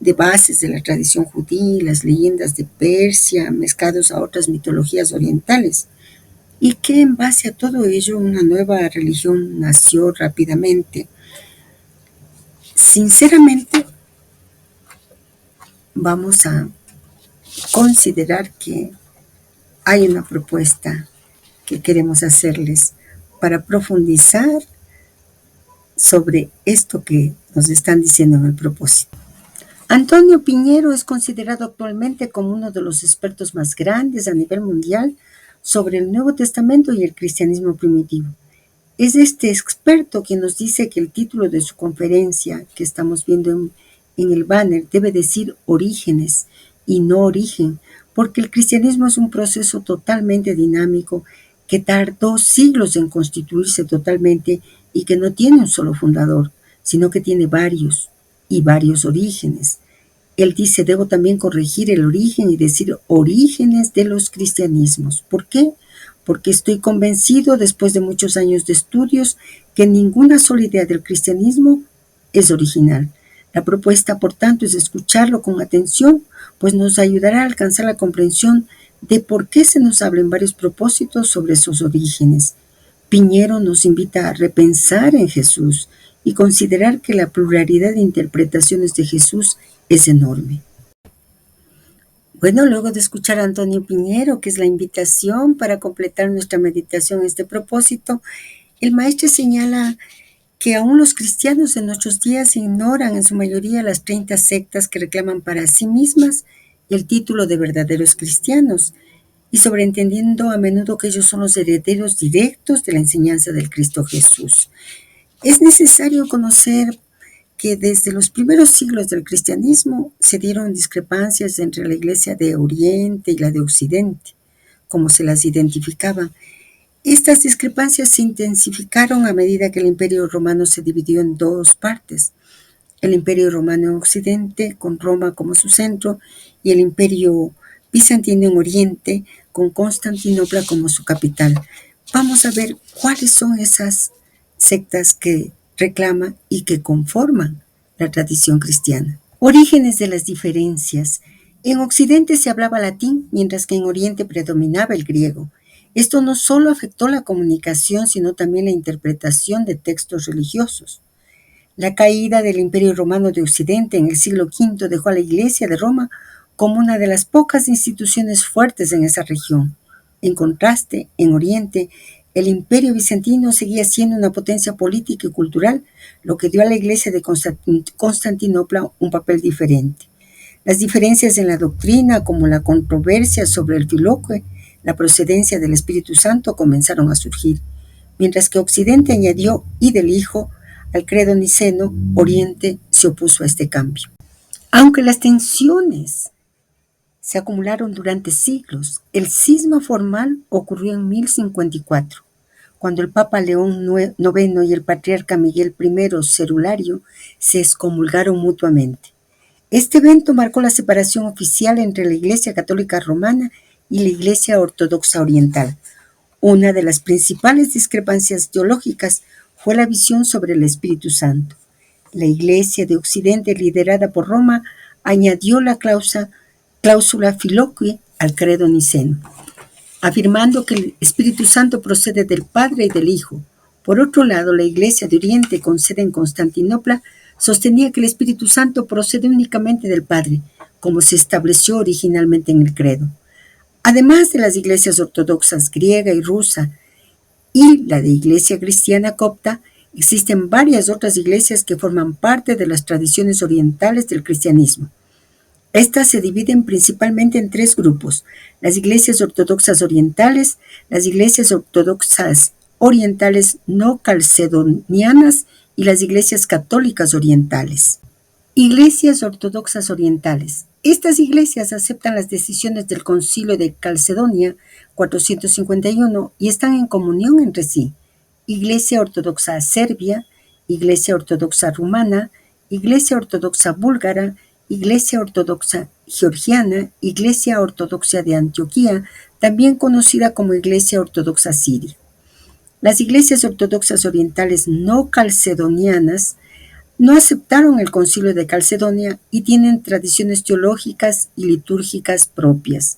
de bases de la tradición judía y las leyendas de Persia, mezclados a otras mitologías orientales, y que en base a todo ello una nueva religión nació rápidamente. Sinceramente, vamos a considerar que hay una propuesta que queremos hacerles para profundizar sobre esto que nos están diciendo en el propósito. Antonio Piñero es considerado actualmente como uno de los expertos más grandes a nivel mundial sobre el Nuevo Testamento y el cristianismo primitivo. Es este experto quien nos dice que el título de su conferencia que estamos viendo en el banner debe decir Orígenes y no Origen, porque el cristianismo es un proceso totalmente dinámico que tardó siglos en constituirse totalmente y que no tiene un solo fundador, sino que tiene varios y varios orígenes. Él dice, debo también corregir el origen y decir orígenes de los cristianismos. ¿Por qué? Porque estoy convencido, después de muchos años de estudios, que ninguna sola idea del cristianismo es original. La propuesta, por tanto, es escucharlo con atención, pues nos ayudará a alcanzar la comprensión de por qué se nos habla en varios propósitos sobre esos orígenes. Piñero nos invita a repensar en Jesús y considerar que la pluralidad de interpretaciones de Jesús es enorme. Bueno, luego de escuchar a Antonio Piñero, que es la invitación para completar nuestra meditación a este propósito, el maestro señala que aún los cristianos de nuestros días ignoran en su mayoría las 30 sectas que reclaman para sí mismas el título de verdaderos cristianos, y sobreentendiendo a menudo que ellos son los herederos directos de la enseñanza del Cristo Jesús. Es necesario conocer que desde los primeros siglos del cristianismo se dieron discrepancias entre la Iglesia de Oriente y la de Occidente, como se las identificaba. Estas discrepancias se intensificaron a medida que el Imperio Romano se dividió en dos partes: el Imperio Romano en Occidente, con Roma como su centro, y el Imperio Bizantino en Oriente, con Constantinopla como su capital. Vamos a ver cuáles son esas sectas que reclaman y que conforman la tradición cristiana. Orígenes de las diferencias. En Occidente se hablaba latín, mientras que en Oriente predominaba el griego. Esto no solo afectó la comunicación, sino también la interpretación de textos religiosos. La caída del Imperio Romano de Occidente en el siglo V dejó a la Iglesia de Roma como una de las pocas instituciones fuertes en esa región. En contraste, en Oriente, el Imperio Bizantino seguía siendo una potencia política y cultural, lo que dio a la Iglesia de Constantinopla un papel diferente. Las diferencias en la doctrina, como la controversia sobre el filioque, la procedencia del Espíritu Santo, comenzaron a surgir, mientras que Occidente añadió y del Hijo al credo niceno, Oriente se opuso a este cambio. Aunque las tensiones se acumularon durante siglos, el cisma formal ocurrió en 1054, cuando el Papa León IX y el patriarca Miguel I Cerulario se excomulgaron mutuamente. Este evento marcó la separación oficial entre la Iglesia Católica Romana y la Iglesia Ortodoxa Oriental. Una de las principales discrepancias teológicas fue la visión sobre el Espíritu Santo. La Iglesia de Occidente, liderada por Roma, añadió la cláusula filioque al credo niceno, afirmando que el Espíritu Santo procede del Padre y del Hijo. Por otro lado, la Iglesia de Oriente, con sede en Constantinopla, sostenía que el Espíritu Santo procede únicamente del Padre, como se estableció originalmente en el credo. Además de las iglesias ortodoxas griega y rusa y la de Iglesia Cristiana Copta, existen varias otras iglesias que forman parte de las tradiciones orientales del cristianismo. Estas se dividen principalmente en tres grupos: las iglesias ortodoxas orientales, las iglesias ortodoxas orientales no calcedonianas y las iglesias católicas orientales. Iglesias ortodoxas orientales. Estas iglesias aceptan las decisiones del Concilio de Calcedonia 451 y están en comunión entre sí. Iglesia Ortodoxa Serbia, Iglesia Ortodoxa Rumana, Iglesia Ortodoxa Búlgara, Iglesia Ortodoxa Georgiana, Iglesia Ortodoxa de Antioquía, también conocida como Iglesia Ortodoxa Siria. Las iglesias ortodoxas orientales no calcedonianas no aceptaron el Concilio de Calcedonia y tienen tradiciones teológicas y litúrgicas propias.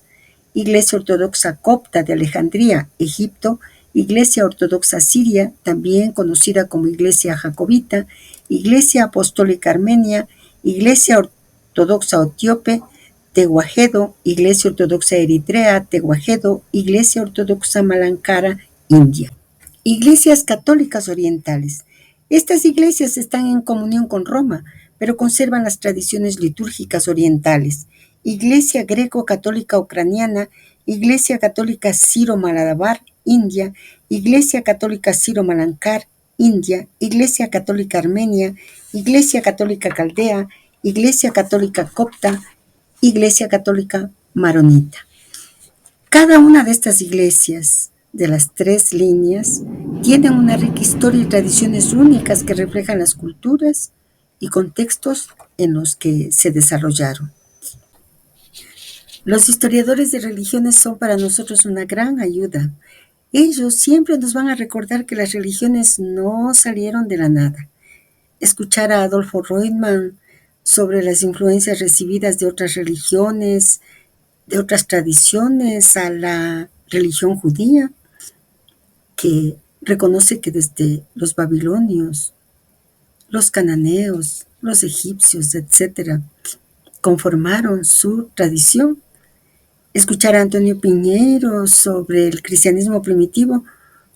Iglesia Ortodoxa Copta de Alejandría, Egipto, Iglesia Ortodoxa Siria, también conocida como Iglesia Jacobita, Iglesia Apostólica Armenia, Iglesia Ortodoxa Etíope, Tehuajedo, Iglesia Ortodoxa Eritrea, Tehuajedo, Iglesia Ortodoxa Malankara, India. Iglesias católicas orientales. Estas iglesias están en comunión con Roma, pero conservan las tradiciones litúrgicas orientales. Iglesia Greco-Católica Ucraniana, Iglesia Católica Siro-Malabar, India, Iglesia Católica Siro-Malankar, India, Iglesia Católica Armenia, Iglesia Católica Caldea, Iglesia Católica Copta, Iglesia Católica Maronita. Cada una de estas iglesias, de las tres líneas, tienen una rica historia y tradiciones únicas que reflejan las culturas y contextos en los que se desarrollaron. Los historiadores de religiones son para nosotros una gran ayuda. Ellos siempre nos van a recordar que las religiones no salieron de la nada. Escuchar a Adolfo Reutemann sobre las influencias recibidas de otras religiones, de otras tradiciones a la religión judía, que reconoce que desde los babilonios, los cananeos, los egipcios, etcétera, conformaron su tradición. Escuchar a Antonio Piñeiro sobre el cristianismo primitivo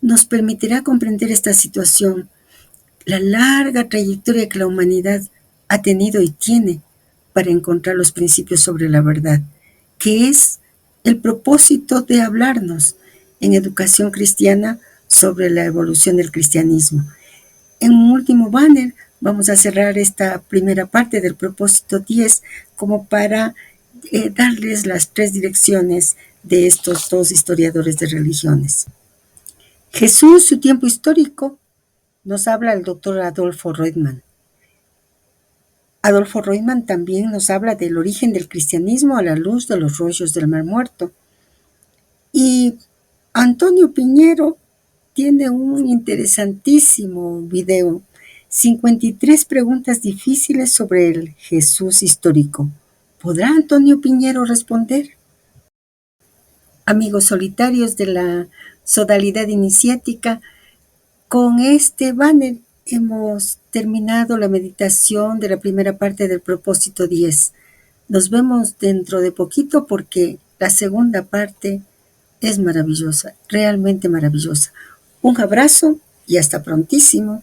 nos permitirá comprender esta situación, la larga trayectoria que la humanidad ha tenido y tiene para encontrar los principios sobre la verdad, que es el propósito de hablarnos en educación cristiana sobre la evolución del cristianismo. En un último banner vamos a cerrar esta primera parte del propósito 10 como para darles las tres direcciones de estos dos historiadores de religiones. Jesús, su tiempo histórico, nos habla el doctor Adolfo Reutemann. Adolfo Reutemann también nos habla del origen del cristianismo a la luz de los rollos del Mar Muerto. Y Antonio Piñeiro tiene un interesantísimo video, 53 preguntas difíciles sobre el Jesús histórico. ¿Podrá Antonio Piñeiro responder? Amigos solitarios de la Sodalidad Iniciática, con este banner hemos terminado la meditación de la primera parte del propósito 10. Nos vemos dentro de poquito porque la segunda parte es maravillosa, realmente maravillosa. Un abrazo y hasta prontísimo.